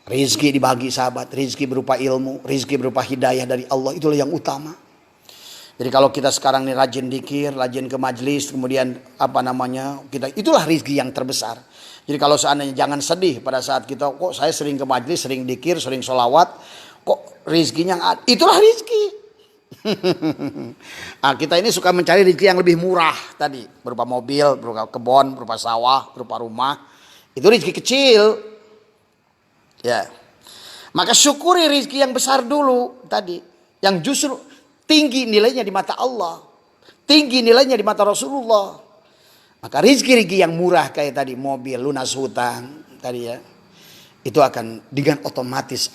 Rizki dibagi sahabat, rizki berupa ilmu, rizki berupa hidayah dari Allah, itulah yang utama. Jadi kalau kita sekarang ini rajin dikir, rajin ke majlis, kemudian kita itulah rizki yang terbesar. Jadi kalau seandainya jangan sedih pada saat kita kok saya sering ke majlis, sering dikir, sering sholawat, kok rizkinya ada? Itulah rizki. Nah, kita ini suka mencari rizki yang lebih murah tadi, berupa mobil, berupa kebun, berupa sawah, berupa rumah. Itu rizki kecil. Ya. Maka syukuri rizki yang besar dulu tadi, yang justru tinggi nilainya di mata Allah, tinggi nilainya di mata Rasulullah. Maka rizki-rizki yang murah kayak tadi mobil, lunas hutang tadi ya, itu akan dengan otomatis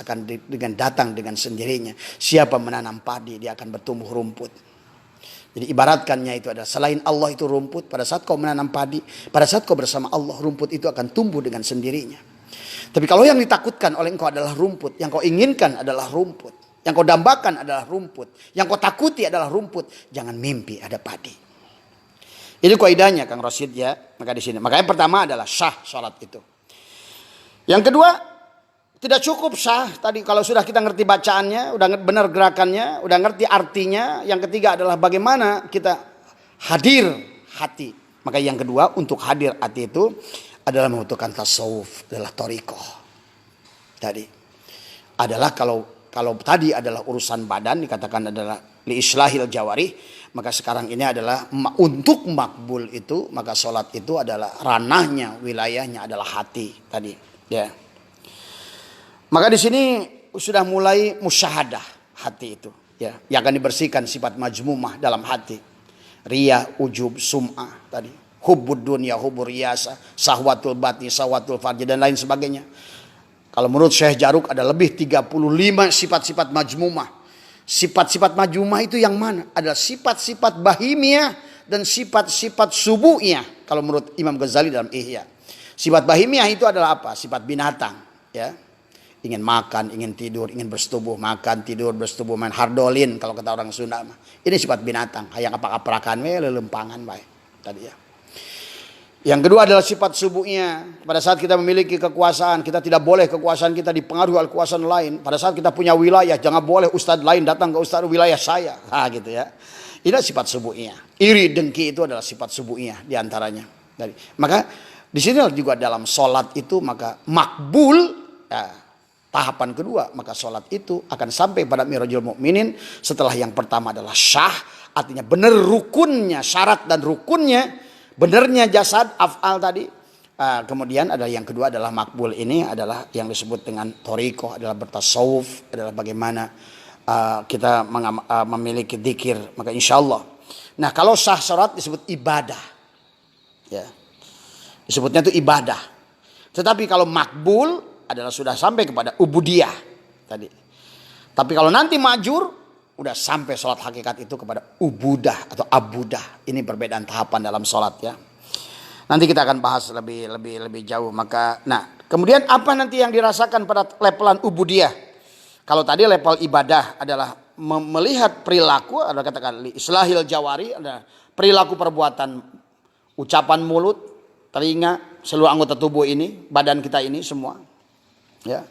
dengan datang dengan sendirinya. Siapa menanam padi dia akan bertumbuh rumput. Jadi ibaratkannya itu adalah selain Allah itu rumput. Pada saat kau menanam padi, pada saat kau bersama Allah, rumput itu akan tumbuh dengan sendirinya. Tapi kalau yang ditakutkan oleh engkau adalah rumput, yang kau inginkan adalah rumput, yang kau dambakan adalah rumput, yang kau takuti adalah rumput, jangan mimpi ada padi. Ini kaidahnya Kang Rosid ya. Maka di sini, makanya pertama adalah sah sholat itu. Yang kedua, tidak cukup sah tadi kalau sudah kita ngerti bacaannya, udah benar gerakannya, udah ngerti artinya. Yang ketiga adalah bagaimana kita hadir hati. Maka yang kedua untuk hadir hati itu adalah membutuhkan tasawuf, adalah thariqah. Tadi adalah kalau tadi adalah urusan badan dikatakan adalah li islahil jawarih, maka sekarang ini adalah untuk makbul itu, maka sholat itu adalah ranahnya, wilayahnya adalah hati tadi, ya. Maka di sini sudah mulai musyahadah hati itu, ya, yang akan dibersihkan sifat majmumah dalam hati, riya, ujub, sum'ah tadi, hubbud dunya, hubbur riyasa, sahwatul batni, sahwatul farji dan lain sebagainya. Kalau menurut Syekh Jaruk ada lebih 35 sifat-sifat majmumah. Sifat-sifat majmumah itu yang mana? Adalah sifat-sifat bahimiyah dan sifat-sifat subuhiyah. Kalau menurut Imam Ghazali dalam Ihya. Sifat bahimiyah itu adalah apa? Sifat binatang, ya. Ingin makan, ingin tidur, ingin bersetubuh, makan, tidur, bersetubuh, main hardolin kalau kata orang Sunda. Ini sifat binatang, hayang apa-apakan we lelempangan bae. Tadi ya. Yang kedua adalah sifat subuhnya. Pada saat kita memiliki kekuasaan, kita tidak boleh kekuasaan kita dipengaruhi oleh kekuasaan lain. Pada saat kita punya wilayah, jangan boleh ustadz lain datang ke ustadz wilayah saya. Gitu ya. Ini sifat subuhnya. Iri, dengki itu adalah sifat subuhnya diantaranya. Maka di sini juga dalam sholat itu maka makbul. Ya, tahapan kedua, maka sholat itu akan sampai pada mirajul mukminin setelah yang pertama adalah syah, artinya benar rukunnya, syarat dan rukunnya. Benarnya jasad, af'al tadi. Kemudian ada yang kedua adalah makbul, ini adalah yang disebut dengan thariqah, adalah bertasawuf, adalah bagaimana kita memiliki dzikir. Maka insya Allah. Nah kalau sah sholat disebut ibadah. Ya. Disebutnya itu ibadah. Tetapi kalau makbul adalah sudah sampai kepada ubudiyah tadi. Tapi kalau nanti majur, udah sampai sholat hakikat itu kepada ubudah atau abudah. Ini perbedaan tahapan dalam sholat ya. Nanti kita akan bahas lebih jauh. Maka, nah, kemudian apa nanti yang dirasakan pada levelan ubudiyah? Kalau tadi level ibadah adalah melihat perilaku, ada katakan islahil jawari, ada perilaku perbuatan, ucapan mulut, telinga, seluruh anggota tubuh ini, badan kita ini semua. Ya.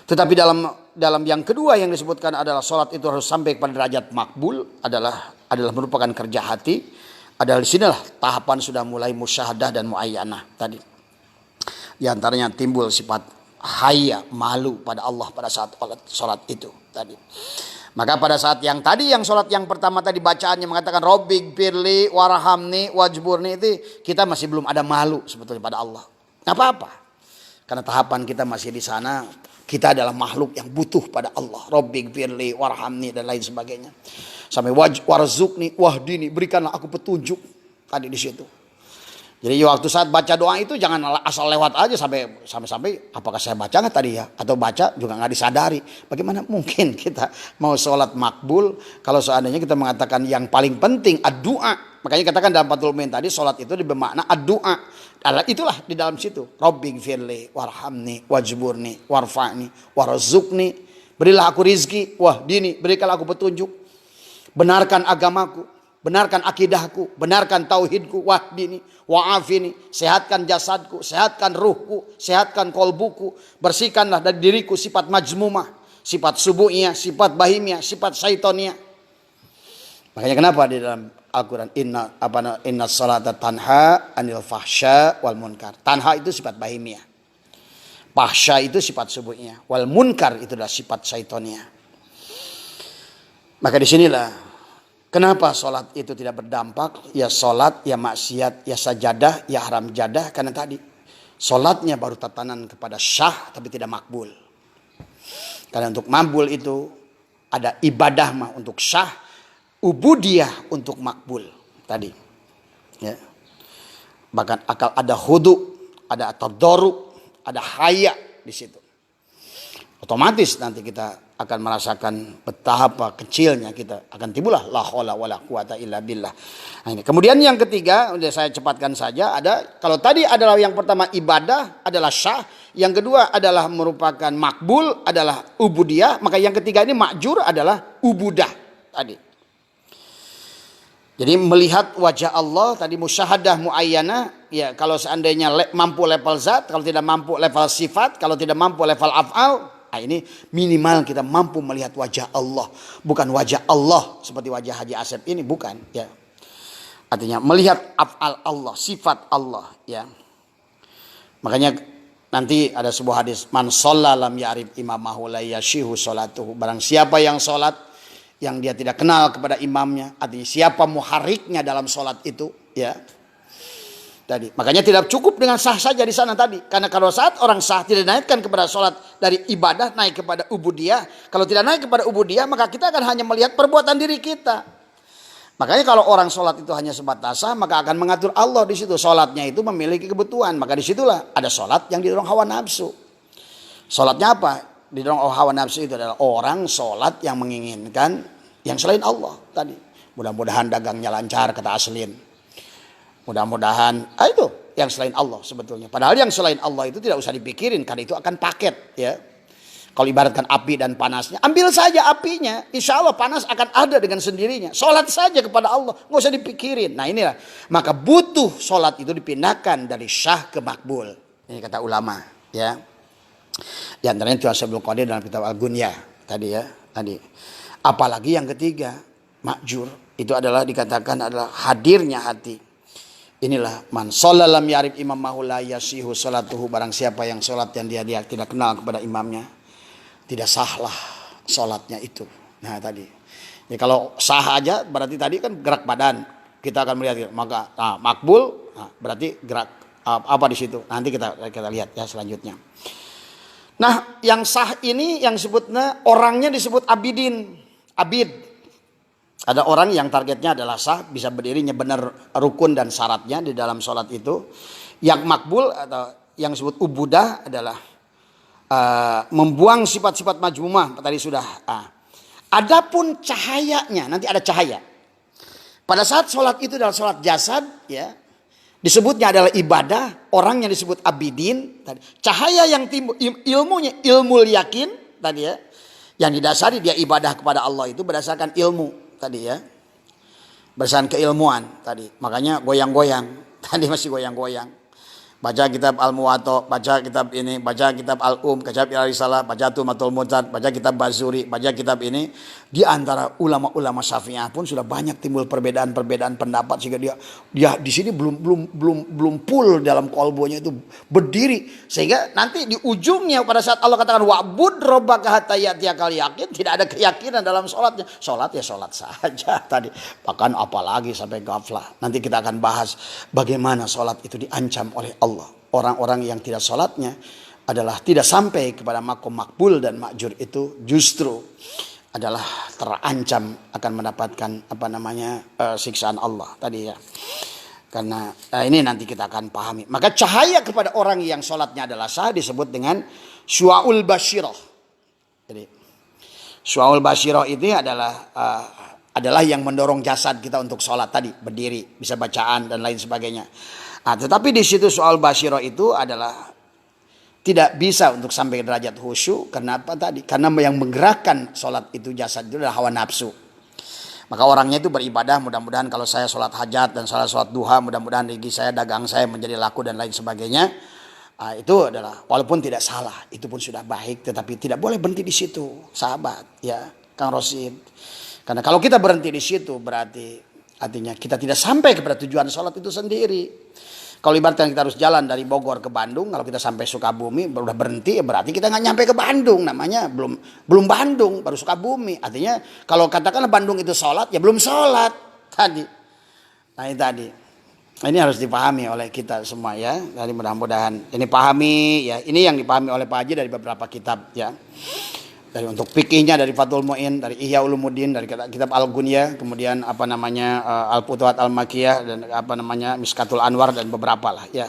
Tetapi dalam yang kedua yang disebutkan adalah sholat itu harus sampai kepada derajat makbul, adalah merupakan kerja hati. Adalah di sinilah tahapan sudah mulai musyahadah dan muayyanah tadi. Di antaranya timbul sifat haya, malu pada Allah pada saat sholat itu tadi. Maka pada saat yang tadi yang sholat yang pertama tadi bacaannya mengatakan Robbik firli warhamni wajburni, itu kita masih belum ada malu sebetulnya pada Allah. Nggak apa-apa. Karena tahapan kita masih di sana. Kita adalah makhluk yang butuh pada Allah. Robbik firli warhamni dan lain sebagainya. Sampai warzukni wahdini, berikanlah aku petunjuk tadi di situ. Jadi waktu saat baca doa itu jangan asal lewat aja sampai apakah saya baca nggak tadi ya, atau baca juga nggak disadari. Bagaimana mungkin kita mau sholat makbul kalau seandainya kita mengatakan yang paling penting ad-du'a. Makanya katakan dalam Fathul Muin tadi sholat itu bermakna ad-du'a. Itulah di dalam situ. Robbik firli warhamni wajburni warfa'ni warzukni, berilah aku rizki, wahdini, berikanlah aku petunjuk, benarkan agamaku, benarkan akidahku, benarkan tauhidku, wahdini, wa'afini, sehatkan jasadku, sehatkan ruhku, sehatkan kolbuku, bersihkanlah dari diriku sifat majmumah, sifat subuhnya, sifat bahimnya, sifat syaitonnya. Makanya kenapa di dalam Al-Quran inna salata tanha anil fahsya wal munkar. Tanha itu sifat bahimiyah. Fahsya itu sifat subuhnya. Wal munkar itu adalah sifat syaitonnya. Maka disinilah kenapa sholat itu tidak berdampak. Ya sholat, ya maksiat, ya sajadah, ya haram jadah. Karena tadi sholatnya baru tatanan kepada syah tapi tidak makbul. Karena untuk makbul itu ada ibadah mah untuk syah, ubudiyah untuk makbul tadi. Ya. Bahkan akal ada hudu, ada tadarruk, ada haya di situ. Otomatis nanti kita akan merasakan betapa kecilnya kita, akan timbullah la haula wala quwata illa billah. Nah, ini. Kemudian yang ketiga, udah saya cepatkan saja, ada kalau tadi adalah yang pertama ibadah adalah syah, yang kedua adalah merupakan makbul adalah ubudiyah, maka yang ketiga ini ma'jur adalah ubudah tadi. Jadi melihat wajah Allah tadi musyahadah muayyana, ya kalau seandainya mampu level zat, kalau tidak mampu level sifat, kalau tidak mampu level af'al, nah ini minimal kita mampu melihat wajah Allah, bukan wajah Allah seperti wajah Haji Asep ini, bukan ya. Artinya melihat af'al Allah, sifat Allah ya. Makanya nanti ada sebuah hadis, man shalla lam ya'rif imamahu la yashihu sholatuhu, barang siapa yang sholat yang dia tidak kenal kepada imamnya, artinya siapa muharriknya dalam sholat itu ya. Tadi makanya tidak cukup dengan sah saja di sana tadi, karena kalau saat orang sah tidak naikkan kepada sholat dari ibadah, naik kepada ubudiyah. Kalau tidak naik kepada ubudiyah, maka kita akan hanya melihat perbuatan diri kita. Makanya kalau orang sholat itu hanya sebatas sah, maka akan mengatur Allah di situ. Sholatnya itu memiliki kebutuhan, maka disitulah ada sholat yang didorong hawa nafsu. Sholatnya apa? Didorong hawa nafsu itu adalah orang sholat yang menginginkan yang selain Allah tadi. Mudah-mudahan dagangnya lancar kata Aslin. Mudah-mudahan itu yang selain Allah sebetulnya. Padahal yang selain Allah itu tidak usah dipikirin karena itu akan paket ya. Kalau ibaratkan api dan panasnya, ambil saja apinya, insya Allah panas akan ada dengan sendirinya. Sholat saja kepada Allah, nggak usah dipikirin. Nah inilah, maka butuh sholat itu dipindahkan dari syah ke makbul. Ini kata ulama ya. Di antaranya Tuhan Syaikhul Qadir dalam kitab Al-Gunyah tadi ya, tadi. Apalagi yang ketiga, ma'jur itu adalah dikatakan adalah hadirnya hati. Inilah man shalla lam ya'rif imamahu la yasihu salatuhu, barang siapa yang salat yang dia tidak kenal kepada imamnya, tidak sahlah salatnya itu. Nah tadi. Ya kalau sah aja berarti tadi kan gerak badan. Kita akan melihat maka makbul berarti gerak apa di situ. Nanti kita lihat ya selanjutnya. Nah, yang sah ini yang sebutnya orangnya disebut abidin, abid. Ada orang yang targetnya adalah sah, bisa berdirinya benar rukun dan syaratnya di dalam sholat itu. Yang makbul atau yang disebut ubudah adalah membuang sifat-sifat majmumah tadi sudah. Adapun cahayanya, nanti ada cahaya. Pada saat sholat itu adalah sholat jasad, ya. Disebutnya adalah ibadah, orang yang disebut abidin. Cahaya yang timbul, ilmunya ilmu yakin tadi ya. Yang didasari dia ibadah kepada Allah itu berdasarkan ilmu tadi ya. Berdasarkan keilmuan tadi. Makanya goyang-goyang. Tadi masih goyang-goyang. Baca kitab Al-Muwatta, baca kitab ini, baca kitab Al-Um, kitab Al-Risalah, baca Tuhmatul Mu'tad, baca kitab Bazuri, baca kitab ini. Di antara ulama-ulama Syafi'iyah pun sudah banyak timbul perbedaan-perbedaan pendapat sehingga dia di sini belum full dalam kolbonya itu berdiri, sehingga nanti di ujungnya pada saat Allah katakan wa'bud rabbaka hatta ya'tiyakal yakin, tidak ada keyakinan dalam sholatnya. Sholat ya sholat saja tadi. Bahkan apalagi sampai ghaflah. Nanti kita akan bahas bagaimana sholat itu diancam oleh Allah. Orang-orang yang tidak sholatnya adalah tidak sampai kepada makom makbul dan makjur itu justru adalah terancam akan mendapatkan siksaan Allah tadi ya. Karena ini nanti kita akan pahami. Maka cahaya kepada orang yang sholatnya adalah sah disebut dengan syu'aul basyirah. Jadi syu'aul basyirah ini adalah yang mendorong jasad kita untuk sholat tadi, berdiri, bisa bacaan dan lain sebagainya. Nah, tetapi di situ soal basyirah itu adalah tidak bisa untuk sampai derajat khusyuk. Kenapa tadi? Karena yang menggerakkan sholat itu jasad itu adalah hawa nafsu. Maka orangnya itu beribadah, mudah-mudahan kalau saya sholat hajat dan sholat duha, mudah-mudahan rezeki saya, dagang saya menjadi laku dan lain sebagainya. Itu adalah walaupun tidak salah, itu pun sudah baik, tetapi tidak boleh berhenti di situ, sahabat ya, Kang Rosid. Karena kalau kita berhenti di situ berarti artinya kita tidak sampai kepada tujuan sholat itu sendiri. Kalau ibaratnya kita harus jalan dari Bogor ke Bandung, kalau kita sampai Sukabumi udah berhenti, ya berarti kita nggak nyampe ke Bandung, namanya belum Bandung, baru Sukabumi. Artinya kalau katakanlah Bandung itu sholat, ya belum sholat tadi. Nah ini tadi, ini harus dipahami oleh kita semua ya. Jadi mudah-mudahan ini pahami ya. Ini yang dipahami oleh Pak Haji dari beberapa kitab ya. Dari untuk fikihnya dari Fathul Mu'in, dari Ihya Ulumuddin, dari kitab Al-Gunyah, kemudian Al-Futuhat Al-Makiyah dan Miskatul Anwar dan beberapa lah ya.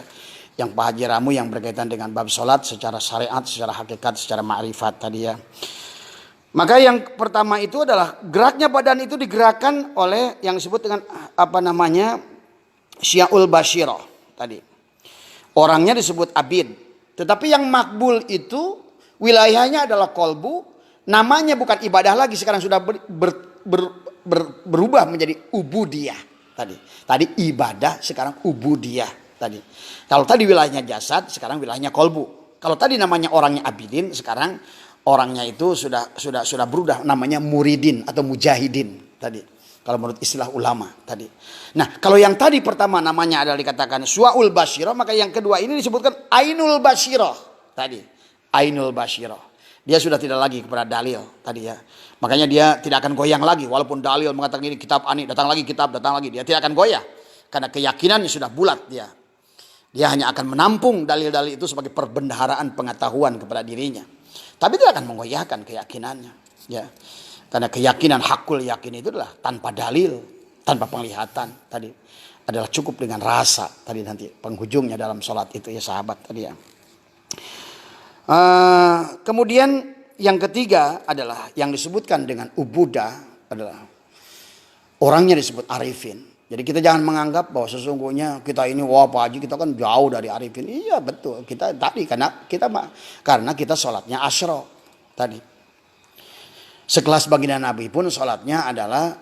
Yang Pak Haji ramu yang berkaitan dengan bab salat secara syariat, secara hakikat, secara ma'rifat tadi ya. Maka yang pertama itu adalah geraknya badan itu digerakkan oleh yang disebut dengan apa namanya syia'ul basyirah tadi. Orangnya disebut abid. Tetapi yang makbul itu wilayahnya adalah kolbu. Namanya bukan ibadah lagi, sekarang sudah berubah menjadi ubudiyah tadi. Tadi ibadah, sekarang ubudiyah tadi. Kalau tadi wilayahnya jasad, sekarang wilayahnya kolbu. Kalau tadi namanya orangnya abidin, sekarang orangnya itu sudah berubah namanya muridin atau mujahidin tadi. Kalau menurut istilah ulama tadi. Nah, kalau yang tadi pertama namanya adalah dikatakan sua'ul basyirah, maka yang kedua ini disebutkan ainul basyirah tadi. Ainul basyirah. Dia sudah tidak lagi kepada dalil tadi ya. Makanya dia tidak akan goyang lagi walaupun dalil mengatakan ini kitab ani, datang lagi kitab, datang lagi, dia tidak akan goyah karena keyakinannya sudah bulat dia. Dia hanya akan menampung dalil-dalil itu sebagai perbendaharaan pengetahuan kepada dirinya. Tapi tidak akan menggoyahkan keyakinannya, ya. Karena keyakinan hakul yakin itu adalah tanpa dalil, tanpa penglihatan tadi. Adalah cukup dengan rasa tadi nanti penghujungnya dalam sholat itu ya sahabat tadi ya. Kemudian yang ketiga adalah yang disebutkan dengan ubudah adalah orangnya disebut arifin. Jadi kita jangan menganggap bahwa sesungguhnya kita ini wah Pak Haji kita kan jauh dari arifin. Iya betul kita tadi karena kita sholatnya asyra tadi. Sekelas baginda Nabi pun sholatnya adalah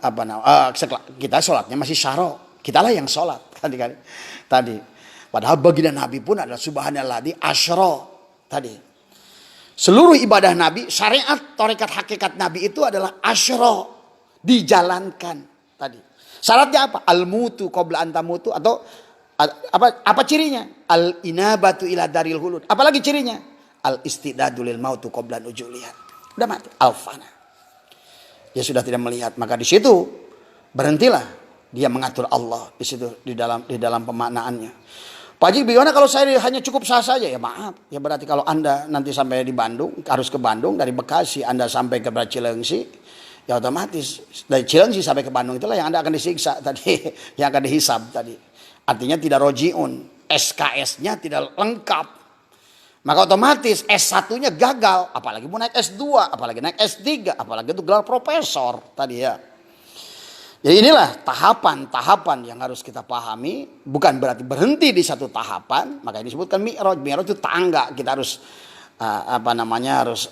kita sholatnya masih syaro. Kitalah yang sholat tadi. Padahal baginda Nabi pun adalah subhanalladzi asyra tadi. Seluruh ibadah Nabi, syariat, tarekat hakikat Nabi itu adalah asyra, dijalankan tadi. Syaratnya apa? Al-mutu qabla an tamutu atau apa cirinya? Al-inabatu ila daril hulud. Apalagi cirinya? Al-istidadu lil mautu qabla nujuliha. Udah mati. Al-fana. Dia sudah tidak melihat, maka di situ berhentilah dia mengatur Allah di situ di dalam pemaknaannya. Pak Haji, bagaimana kalau saya hanya cukup sah saja? Ya maaf, ya berarti kalau Anda nanti sampai di Bandung, harus ke Bandung, dari Bekasi Anda sampai ke Cilengsi, ya otomatis dari Cilengsi sampai ke Bandung itulah yang Anda akan disiksa tadi, yang akan dihisab tadi. Artinya tidak rojiun, SKS-nya tidak lengkap. Maka otomatis S1-nya gagal, apalagi mau naik S2, apalagi naik S3, apalagi itu gelar profesor tadi ya. Jadi inilah tahapan-tahapan yang harus kita pahami, bukan berarti berhenti di satu tahapan, maka disebutkan mi'raj. Mi'raj itu tangga, kita harus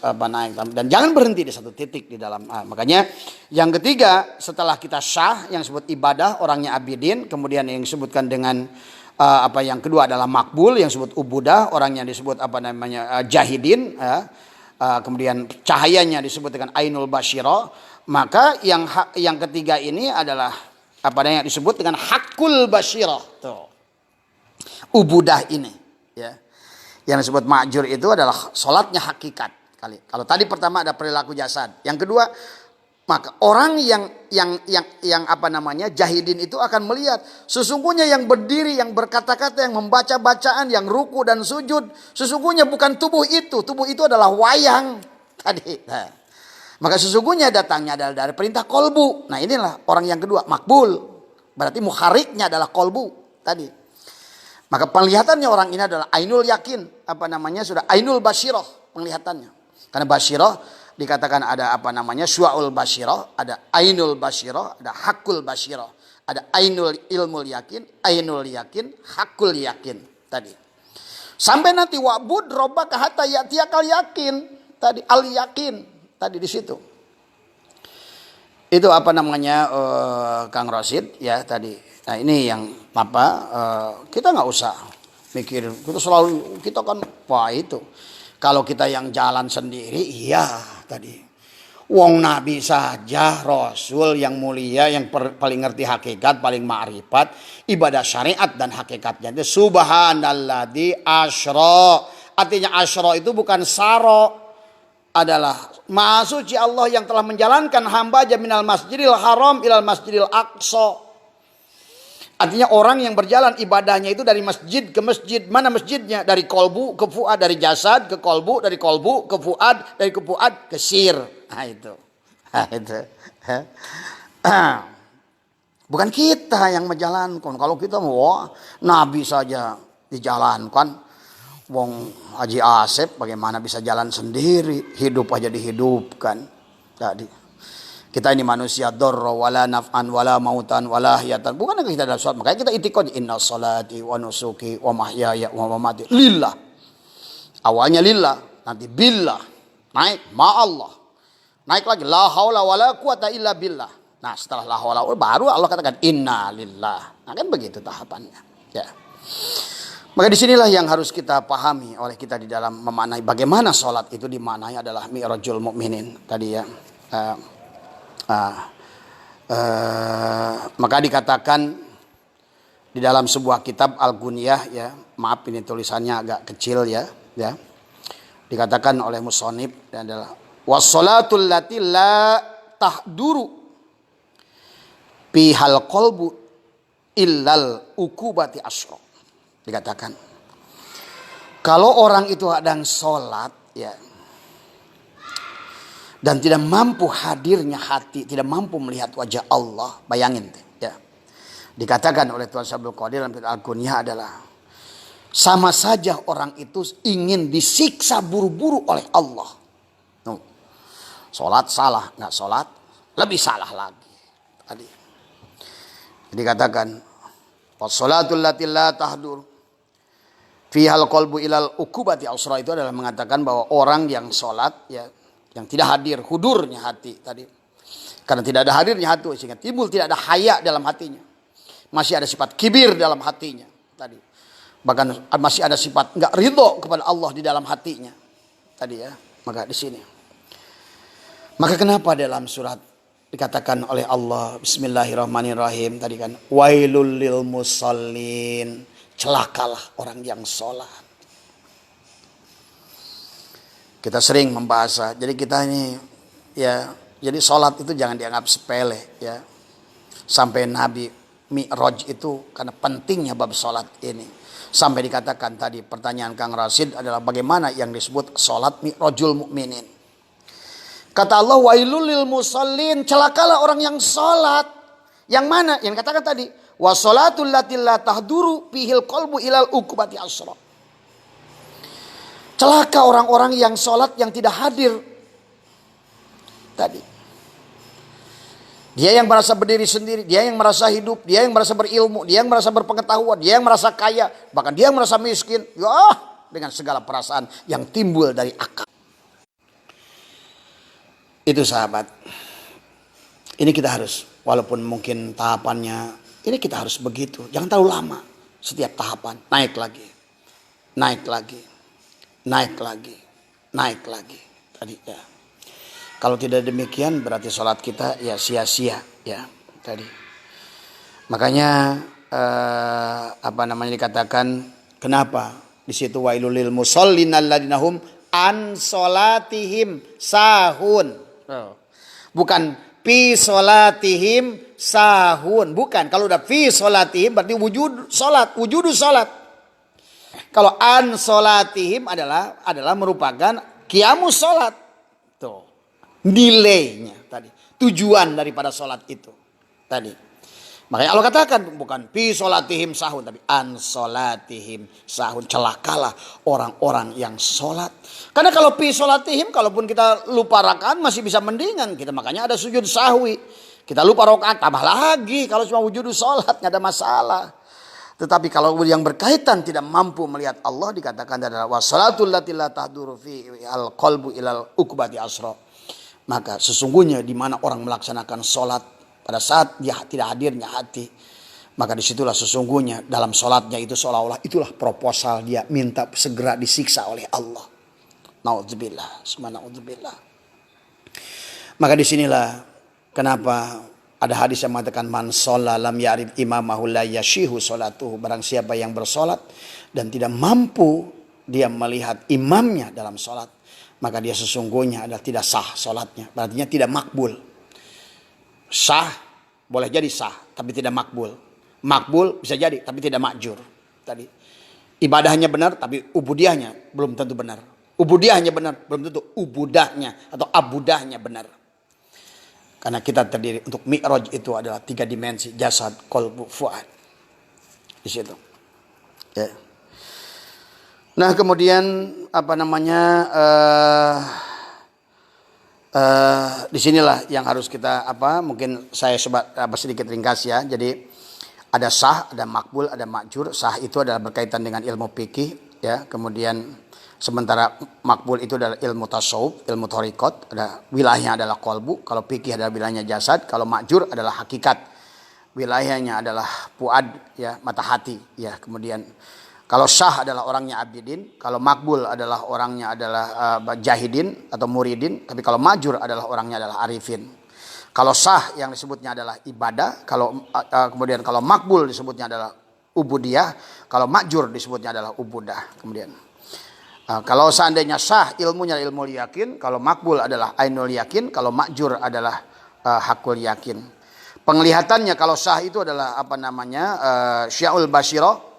naik dan jangan berhenti di satu titik di dalam. Makanya yang ketiga setelah kita syah yang disebut ibadah orangnya abidin, kemudian yang disebutkan dengan yang kedua adalah makbul yang disebut ubudah, orangnya disebut jahidin, kemudian cahayanya disebut dengan ainul basyirah. Maka yang ketiga ini adalah yang disebut dengan hakul basyirah. Tuh. Ubudah ini ya. Yang disebut ma'jur itu adalah sholatnya hakikat. Kalau tadi pertama ada perilaku jasad. Yang kedua, maka orang yang jahidin itu akan melihat sesungguhnya yang berdiri, yang berkata-kata, yang membaca bacaan, yang ruku dan sujud, sesungguhnya bukan tubuh itu adalah wayang tadi. Nah, maka sesungguhnya datangnya adalah dari perintah kolbu. Nah inilah orang yang kedua, makbul. Berarti muhariknya adalah kolbu tadi. Maka penglihatannya orang ini adalah ainul yakin, sudah ainul basyirah penglihatannya. Karena basyirah dikatakan ada syua'ul basyirah, ada ainul basyirah, ada hakul basyirah, ada ainul ilmul yakin, ainul yakin, hakul yakin tadi. Sampai nanti wa'bud rabbaka hatta ya'tiyakal yakin tadi, al yakin tadi di situ. Itu Kang Rosid ya tadi. Nah ini yang kita nggak usah mikir, kita kan itu. Kalau kita yang jalan sendiri, iya tadi. Wong Nabi saja, Rasul yang mulia, yang paling ngerti hakikat, paling ma'rifat, ibadah syariat dan hakikatnya itu subhanalladzi asyra. Artinya asyra itu bukan saro, adalah Maha Suci Allah yang telah menjalankan hamba minal masjidil haram ilal masjidil aqsa. Artinya orang yang berjalan ibadahnya itu dari masjid ke masjid. Mana masjidnya? Dari kolbu ke fuad, dari jasad ke kolbu, dari kolbu ke fuad, dari ke fuad ke sir. Nah itu. Bukan kita yang menjalankan. Kalau kita Nabi saja dijalankan. Wong Haji Asep bagaimana bisa jalan sendiri, hidup aja dihidupkan. Tadi kita ini manusia dorro wala naf'an wala mautan wala hayatan. Bukan kita dalam sholat. Makanya kita itikad inna sholati wa nusuki wa mahyaya wa mamati lillah. Awalnya lillah, nanti billah. Naik ma'allah. Naik lagi la haula wala quwata illa billah. Nah, setelah la haula baru Allah katakan inna lillah. Nah, kan begitu tahapannya. Ya. Maka disinilah yang harus kita pahami oleh kita di dalam memaknai bagaimana sholat itu dimaknai adalah mi'rajul mukminin tadi ya. Maka dikatakan di dalam sebuah kitab Al-Guniyah ya, maaf ini tulisannya agak kecil ya, dikatakan oleh musonib adalah wassolatul lati la tahduru bihal qalbu illal ukubati asyra. Dikatakan kalau orang itu sedang sholat ya, dan tidak mampu hadirnya hati, tidak mampu melihat wajah Allah, bayangin ya. Dikatakan oleh Tuan Syabdul Qadir dalam Al-Guniyah adalah sama saja orang itu ingin disiksa buru-buru oleh Allah. Sholat salah, nggak sholat lebih salah lagi. Tadi dikatakan wassolatul lati la tahdur fihal qalbu ilal ukubati ausra, itu adalah mengatakan bahwa orang yang sholat ya, yang tidak hadir hudurnya hati tadi, karena tidak ada hadirnya hati sehingga timbul tidak ada haya dalam hatinya, masih ada sifat kibir dalam hatinya tadi, bahkan masih ada sifat nggak ridho kepada Allah di dalam hatinya tadi ya. Maka di sini, maka kenapa dalam surat dikatakan oleh Allah Bismillahirrahmanirrahim tadi kan wailul lil musallin, celakalah orang yang sholat. Kita sering membahas, jadi kita ini ya, jadi sholat itu jangan dianggap sepele ya. Sampai Nabi Mi'raj itu karena pentingnya bab sholat ini. Sampai dikatakan tadi pertanyaan Kang Rasid adalah bagaimana yang disebut sholat Mi'rajul mukminin. Kata Allah wailul lil musallin, celakalah orang yang sholat. Yang mana? Yang katakan tadi wassolatul lati la tahduru bihil qalbu ilal ukubati asra. Celaka orang-orang yang sholat yang tidak hadir tadi. Dia yang merasa berdiri sendiri, dia yang merasa hidup, dia yang merasa berilmu, dia yang merasa berpengetahuan, dia yang merasa kaya, bahkan dia yang merasa miskin. Ya, dengan segala perasaan yang timbul dari akal. Itu sahabat. Ini kita harus, walaupun mungkin tahapannya, ini kita harus begitu. Jangan terlalu lama. Setiap tahapan naik lagi, naik lagi. Naik lagi, naik lagi tadi ya. Kalau tidak demikian berarti sholat kita ya sia-sia ya tadi. Makanya dikatakan kenapa di situ wailul lil musallin alladzina hum an sholatihim sahun. Bukan fi sholatihim sahun, bukan. Kalau udah fi sholatihim berarti wujud sholat, wujudus sholat. Kalau an sholatihim adalah merupakan qiyamus sholat. Tuh. Nilainya tadi. Tujuan daripada sholat itu. Tadi. Makanya Allah katakan bukan fi sholatihim sahun. Tapi an sholatihim sahun. Celakalah orang-orang yang sholat. Karena kalau fi sholatihim, kalaupun kita lupa rakaat masih bisa mendingan. Kita makanya ada sujud sahwi. Kita lupa rakaat tambah lagi. Kalau cuma wujud sholat nggak ada masalah. Tetapi kalau yang berkaitan tidak mampu melihat Allah dikatakan adalah wassalatul lati la tahduru fi al qalbu ilal ukbati asra. Maka sesungguhnya di mana orang melaksanakan sholat pada saat dia tidak hadirnya hati, maka disitulah sesungguhnya dalam sholatnya itu seolah-olah itulah proposal dia minta segera disiksa oleh Allah. Naudzubillah, subhanallah. Maka disinilah kenapa ada hadis yang mengatakan man sholla lam ya'rif imamahu la yashihu sholatuhu. Barang siapa yang bersolat dan tidak mampu dia melihat imamnya dalam solat, maka dia sesungguhnya adalah tidak sah solatnya. Artinya tidak makbul. Sah boleh jadi sah tapi tidak makbul. Makbul bisa jadi tapi tidak makjur. Tadi ibadahnya benar tapi ubudiyahnya belum tentu benar. Ubudiyahnya benar belum tentu ubudahnya atau abudahnya benar. Karena kita terdiri untuk mi'raj itu adalah 3 dimensi, jasad, qalbu, fuad. Di situ. Ya. Nah, kemudian Disinilah yang harus kita mungkin saya sedikit ringkas ya. Jadi ada sah, ada makbul, ada makjur. Sah itu adalah berkaitan dengan ilmu fikih ya. Kemudian sementara makbul itu adalah ilmu tasawuf, ilmu thariqat, ada wilayahnya adalah qalbu. Kalau fikih adalah wilayahnya jasad, kalau makjur adalah hakikat. Wilayahnya adalah fuad ya, mata hati ya. Kemudian kalau syah adalah orangnya abidin, kalau makbul adalah orangnya adalah jahidin atau muridin, tapi kalau majur adalah orangnya adalah arifin. Kalau syah yang disebutnya adalah ibadah, kemudian kalau makbul disebutnya adalah ubudiyah, kalau majur disebutnya adalah ubudah. Kemudian kalau seandainya syah ilmunya ilmu yakin, kalau makbul adalah ainul yakin, kalau majur adalah hakul yakin. Penglihatannya kalau syah itu adalah syaul basyirah.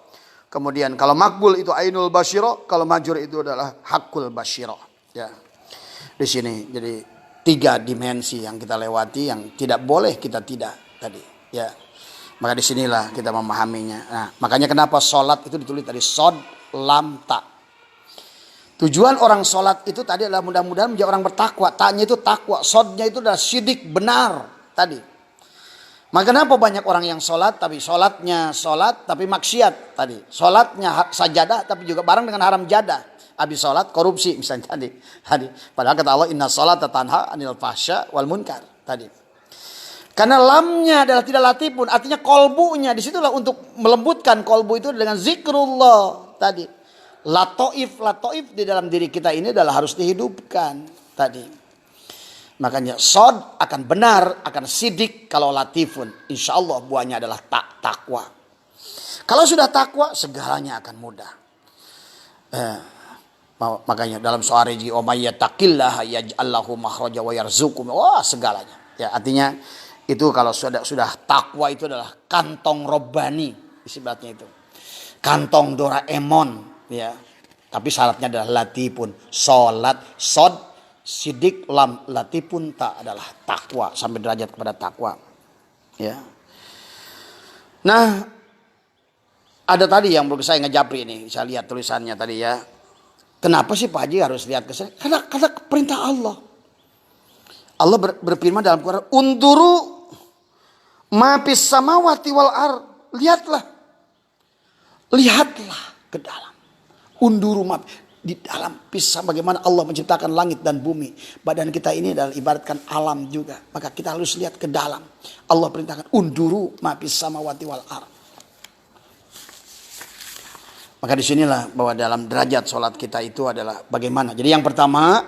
Kemudian kalau makbul itu ainul basyirah, kalau majur itu adalah hakul basyirah. Ya. Di sini jadi 3 dimensi yang kita lewati yang tidak boleh kita tidak tadi. Ya. Maka disinilah kita memahaminya. Nah, makanya kenapa sholat itu ditulis tadi sod lam ta. Tujuan orang sholat itu tadi adalah mudah-mudahan menjadi orang bertakwa. Ta'nya itu takwa, sodnya itu adalah sidik benar tadi. Maka kenapa banyak orang yang sholat tapi sholatnya sholat tapi maksiat tadi. Sholatnya sajadah tapi juga bareng dengan haram jadah. Habis sholat korupsi misalnya tadi. Padahal kata Allah inna sholata tanha anil fahsya wal munkar tadi. Karena lamnya adalah tidak latifun, artinya kolbunya disitulah untuk melembutkan kolbu itu dengan zikrullah tadi. Latoif di dalam diri kita ini adalah harus dihidupkan tadi. Makanya sod akan benar, akan sidik kalau latifun. Insya Allah buahnya adalah takwa. Kalau sudah takwa segalanya akan mudah. Makanya dalam surah Reji Omayyatakillaha yaj'allahu makhraja wa yarzuqhu. Wah segalanya. Ya artinya itu kalau sudah takwa itu adalah kantong robbani istilahnya itu. Kantong Doraemon ya. Tapi syaratnya adalah latifun. Salat sod sidik lam latifun tak adalah takwa sampai derajat kepada takwa. Ya. Nah, ada tadi yang belum saya ngejapri ini, saya lihat tulisannya tadi ya. Kenapa sih Pak Haji harus lihat ke saya? Karena perintah Allah. Allah berfirman dalam Quran, "Unduru ma fis samawati wal ar." Lihatlah ke dalam. Unduru ma di dalam pisah bagaimana Allah menciptakan langit dan bumi. Badan kita ini adalah ibaratkan alam juga. Maka kita harus lihat ke dalam. Allah perintahkan unduru ma fis samawati wal ar. Maka disinilah bahwa dalam derajat sholat kita itu adalah bagaimana. Jadi yang pertama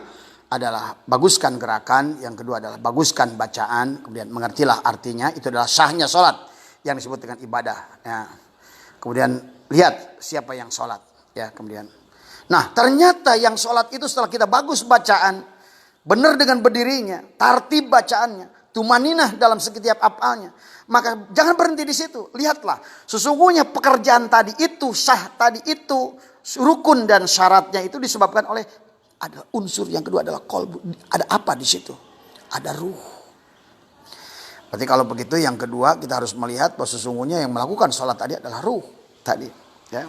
adalah baguskan gerakan. Yang kedua adalah baguskan bacaan. Kemudian mengertilah artinya. Itu adalah sahnya sholat yang disebut dengan ibadah. Ya. Kemudian lihat siapa yang sholat. Ya, kemudian. Nah ternyata yang sholat itu setelah kita bagus bacaan. Benar dengan berdirinya. Tartib bacaannya. Tumaninah dalam setiap afalnya. Maka jangan berhenti di situ. Lihatlah. Sesungguhnya pekerjaan tadi itu, sah tadi itu, rukun dan syaratnya itu disebabkan oleh ada unsur yang kedua adalah qalbu. Ada apa di situ? Ada ruh. Berarti kalau begitu yang kedua kita harus melihat bahwa sesungguhnya yang melakukan sholat tadi adalah ruh tadi. Ya.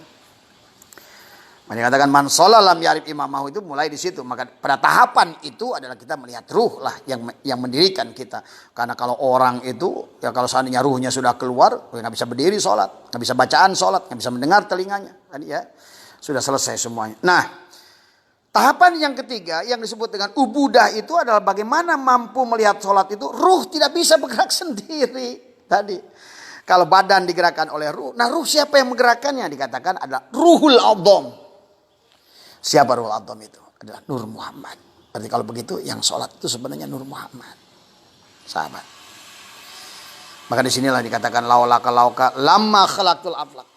Dikatakan man sholat lam yarib imamahu itu mulai di situ. Maka pada tahapan itu adalah kita melihat ruh lah yang mendirikan kita. Karena kalau orang itu ya kalau seandainya ruhnya sudah keluar, nggak bisa berdiri sholat, nggak bisa bacaan sholat, nggak bisa mendengar telinganya. Tadi ya sudah selesai semuanya. Nah tahapan yang ketiga yang disebut dengan ubudah itu adalah bagaimana mampu melihat sholat itu ruh tidak bisa bergerak sendiri tadi. Kalau badan digerakkan oleh ruh, nah ruh siapa yang menggerakkannya? Dikatakan adalah ruhul adzam. Siapa ruhul adzam itu? Adalah Nur Muhammad. Berarti kalau begitu yang sholat itu sebenarnya Nur Muhammad. Sahabat. Maka disinilah dikatakan lauka lama khalaqtul aflaq.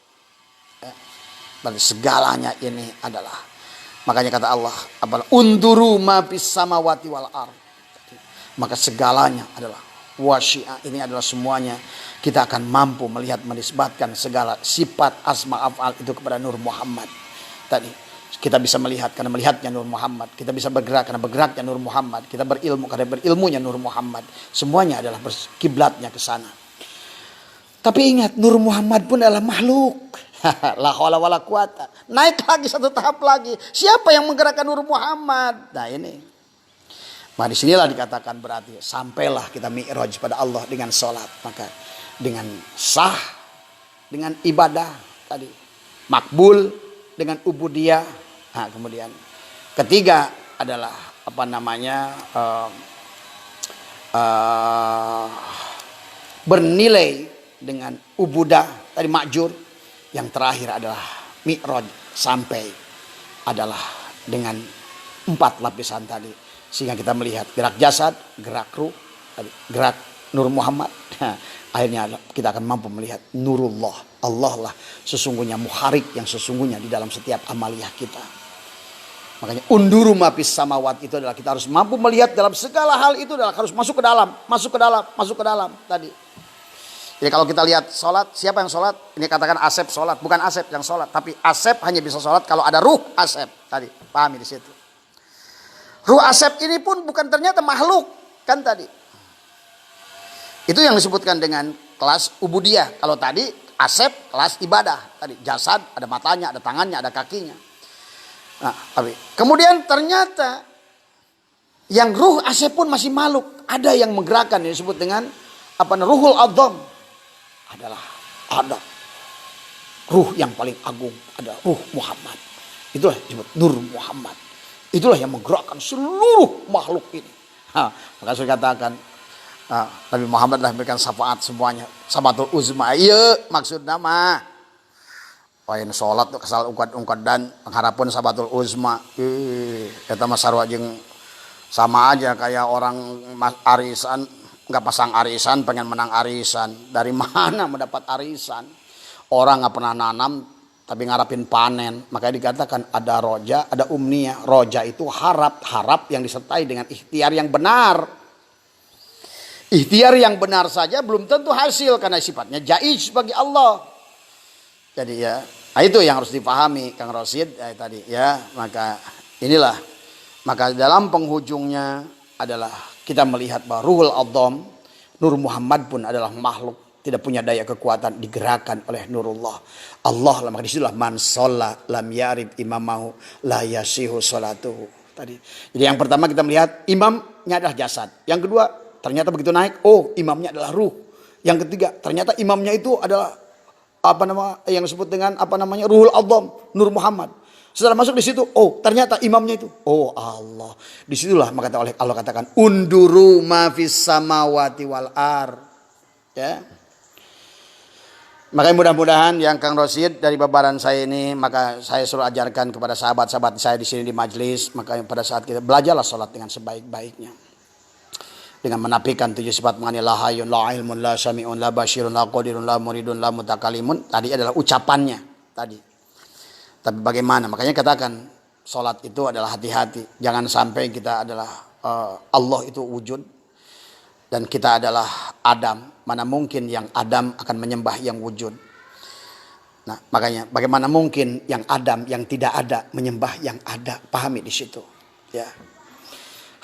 Berarti segalanya ini adalah. Makanya kata Allah. Unduru ma fis samawati wal ar. Maka segalanya adalah. Wasyi'ah ini adalah semuanya. Kita akan mampu melihat menisbatkan segala sifat asma af'al itu kepada Nur Muhammad. Tadi. Kita bisa melihat karena melihatnya Nur Muhammad. Kita bisa bergerak karena bergeraknya Nur Muhammad. Kita berilmu karena berilmunya Nur Muhammad. Semuanya adalah kiblatnya ke sana. Tapi ingat Nur Muhammad pun adalah makhluk. La haula wala quwata. Naik lagi satu tahap lagi. Siapa yang menggerakkan Nur Muhammad? Nah ini. Nah disinilah dikatakan berarti sampailah kita mi'raj pada Allah dengan sholat. Maka dengan sah, dengan ibadah tadi, makbul dengan ubudiyah. Nah kemudian ketiga adalah apa namanya bernilai dengan ubudah tadi makjur. Yang terakhir adalah mi'raj sampai adalah dengan 4 lapisan tadi. Sehingga kita melihat gerak jasad, gerak ruh, gerak Nur Muhammad. Nah, akhirnya kita akan mampu melihat Nurullah. Allah lah sesungguhnya muharik yang sesungguhnya di dalam setiap amaliyah kita. Makanya unduru mapis samawat itu adalah kita harus mampu melihat dalam segala hal itu adalah harus masuk ke dalam, masuk ke dalam tadi. Jadi kalau kita lihat sholat, siapa yang sholat? Ini katakan Asep sholat, bukan Asep yang sholat, tapi Asep hanya bisa sholat kalau ada ruh Asep tadi. Pahami di situ. Ruh Asep ini pun bukan ternyata makhluk kan tadi. Itu yang disebutkan dengan kelas ubudiyah. Kalau tadi Asep kelas ibadah tadi, jasad ada matanya, ada tangannya, ada kakinya. Nah, tapi kemudian ternyata yang ruh Asep pun masih makhluk. Ada yang menggerakkan yang disebut dengan apa? Ruhul Adzam adalah ada ruh yang paling agung, ada ruh Muhammad. Itulah disebut Nur Muhammad. Itulah yang menggerakkan seluruh makhluk ini. Maka saya katakan Nabi Muhammad lah memberikan syafaat semuanya. Sabatul uzma. Iya maksud nama. Pain sholat tuh kesal ungkad dan pengharapan sabatul uzma. Kita masarwa jeung sama aja kayak orang arisan. Nggak pasang arisan pengen menang arisan. Dari mana mendapat arisan? Orang nggak pernah nanam tapi ngarapin panen. Makanya dikatakan ada roja, ada umniyah. Roja itu harap yang disertai dengan ikhtiar yang benar. Ikhtiar yang benar saja belum tentu hasil karena sifatnya jaiz bagi Allah. Jadi ya, itu yang harus dipahami Kang Rosid tadi ya. Maka inilah, maka dalam penghujungnya adalah kita melihat bahwa Ruhul Adzam, Nur Muhammad pun adalah makhluk. Tidak punya daya kekuatan, digerakkan oleh Nurullah. Allah lah, maka disitulah man sholat lam yarib imamahu la yasihu sholatuhu. Tadi. Jadi yang pertama kita melihat imamnya adalah jasad. Yang kedua ternyata begitu naik, oh imamnya adalah ruh. Yang ketiga ternyata imamnya itu adalah apa nama yang disebut dengan apa namanya Ruhul Adzam, Nur Muhammad. Setelah masuk di situ, oh ternyata imamnya itu, oh Allah. Disitulah maka oleh Allah katakan unduru ma fis samawati wal ar. Ya. Makanya mudah-mudahan yang Kang Rosid dari babaran saya ini, maka saya suruh ajarkan kepada sahabat-sahabat saya di sini di majelis, maka pada saat kita belajarlah sholat dengan sebaik-baiknya. Dengan menafikan 7 sifat mengenai la hayyun, la ilmun, la sami'un, la basyirun, la qadirun, la muridun, la mutakalimun. Tadi adalah ucapannya tadi. Tapi bagaimana? Makanya katakan sholat itu adalah hati-hati. Jangan sampai kita adalah Allah itu wujud dan kita adalah Adam. Mana mungkin yang Adam akan menyembah yang wujud. Nah, makanya bagaimana mungkin yang Adam yang tidak ada menyembah yang ada? Pahami di situ. Ya.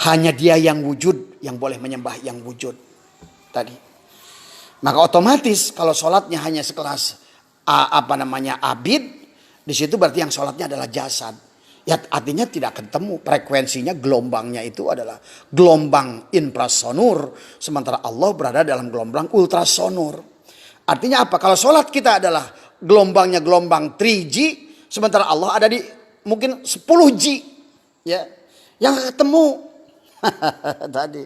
Hanya dia yang wujud yang boleh menyembah yang wujud. Tadi. Maka otomatis kalau sholatnya hanya sekelas abid, di situ berarti yang sholatnya adalah jasad. Ya artinya tidak ketemu frekuensinya, gelombangnya itu adalah gelombang infrasonur. Sementara Allah berada dalam gelombang ultrasonur. Artinya apa? Kalau sholat kita adalah gelombangnya gelombang 3G. Sementara Allah ada di mungkin 10G. Ya, yang ketemu. Tadi.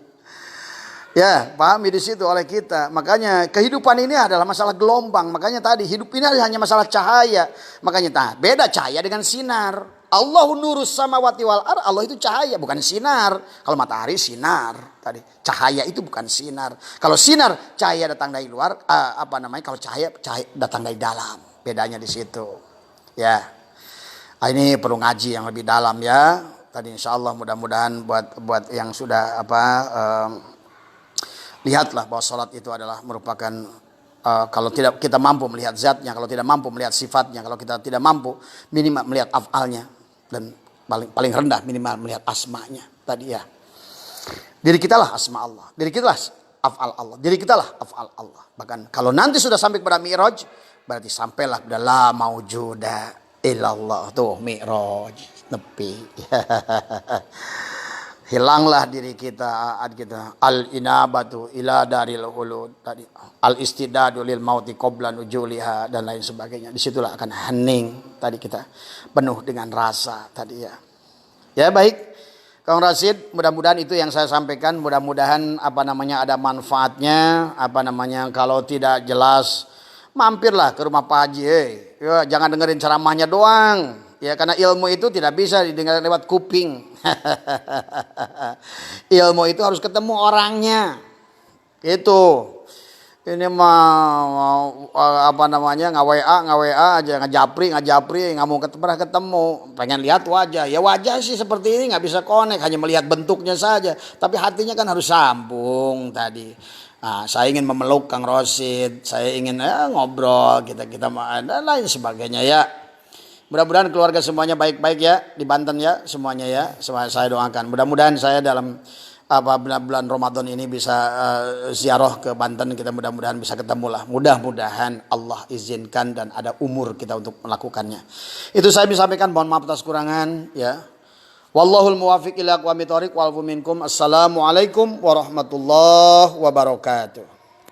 Ya, pahami di situ oleh kita. Makanya kehidupan ini adalah masalah gelombang. Makanya tadi hidup ini hanya masalah cahaya. Makanya beda cahaya dengan sinar. Allahu nurus samawati wal ar. Allah itu cahaya bukan sinar. Kalau matahari sinar tadi. Cahaya itu bukan sinar. Kalau sinar cahaya datang dari luar, kalau cahaya datang dari dalam. Bedanya di situ. Ya. Ini perlu ngaji yang lebih dalam ya. Tadi insyaallah mudah-mudahan buat yang sudah lihatlah bahwa sholat itu adalah merupakan kalau tidak kita mampu melihat zatnya, kalau tidak mampu melihat sifatnya, kalau kita tidak mampu minimal melihat afalnya. Dan paling rendah minimal melihat asmanya tadi ya. Diri kita lah asma Allah, diri kita lah afal Allah, diri kita lah afal Allah. Bahkan kalau nanti sudah sampai kepada mi'raj, berarti sampailah kepada la maujuda illallah. Tuh mi'raj nepi. hilanglah diri kita al inabatu ila daril hulud tadi, al istidadu lil mauti qabla nujuliha dan lain sebagainya. Disitulah akan hening tadi, kita penuh dengan rasa tadi ya. Ya baik Kang Rasid, mudah-mudahan itu yang saya sampaikan, mudah-mudahan ada manfaatnya, kalau tidak jelas mampirlah ke rumah Pak Haji, ya, jangan dengerin ceramahnya doang. Ya, karena ilmu itu tidak bisa didengar lewat kuping. Ilmu itu harus ketemu orangnya. Itu. Ini mah nge-WA aja, ngejapri, nggak mau pernah ketemu. Pengen lihat wajah. Ya wajah sih seperti ini nggak bisa connect, hanya melihat bentuknya saja. Tapi hatinya kan harus sambung tadi. Nah, saya ingin memeluk Kang Rosid, saya ingin ngobrol, kita dan lain sebagainya ya. Mudah-mudahan keluarga semuanya baik-baik ya di Banten ya, semuanya ya. Saya doakan. Mudah-mudahan saya dalam bulan Ramadan ini bisa ziarah ke Banten, kita mudah-mudahan bisa ketemu lah. Mudah-mudahan Allah izinkan dan ada umur kita untuk melakukannya. Itu saya bisa sampaikan, mohon maaf atas kurangan ya. Wallahul muwaffiq ila aqwamit thoriq wal minkum. Assalamualaikum warahmatullahi wabarakatuh.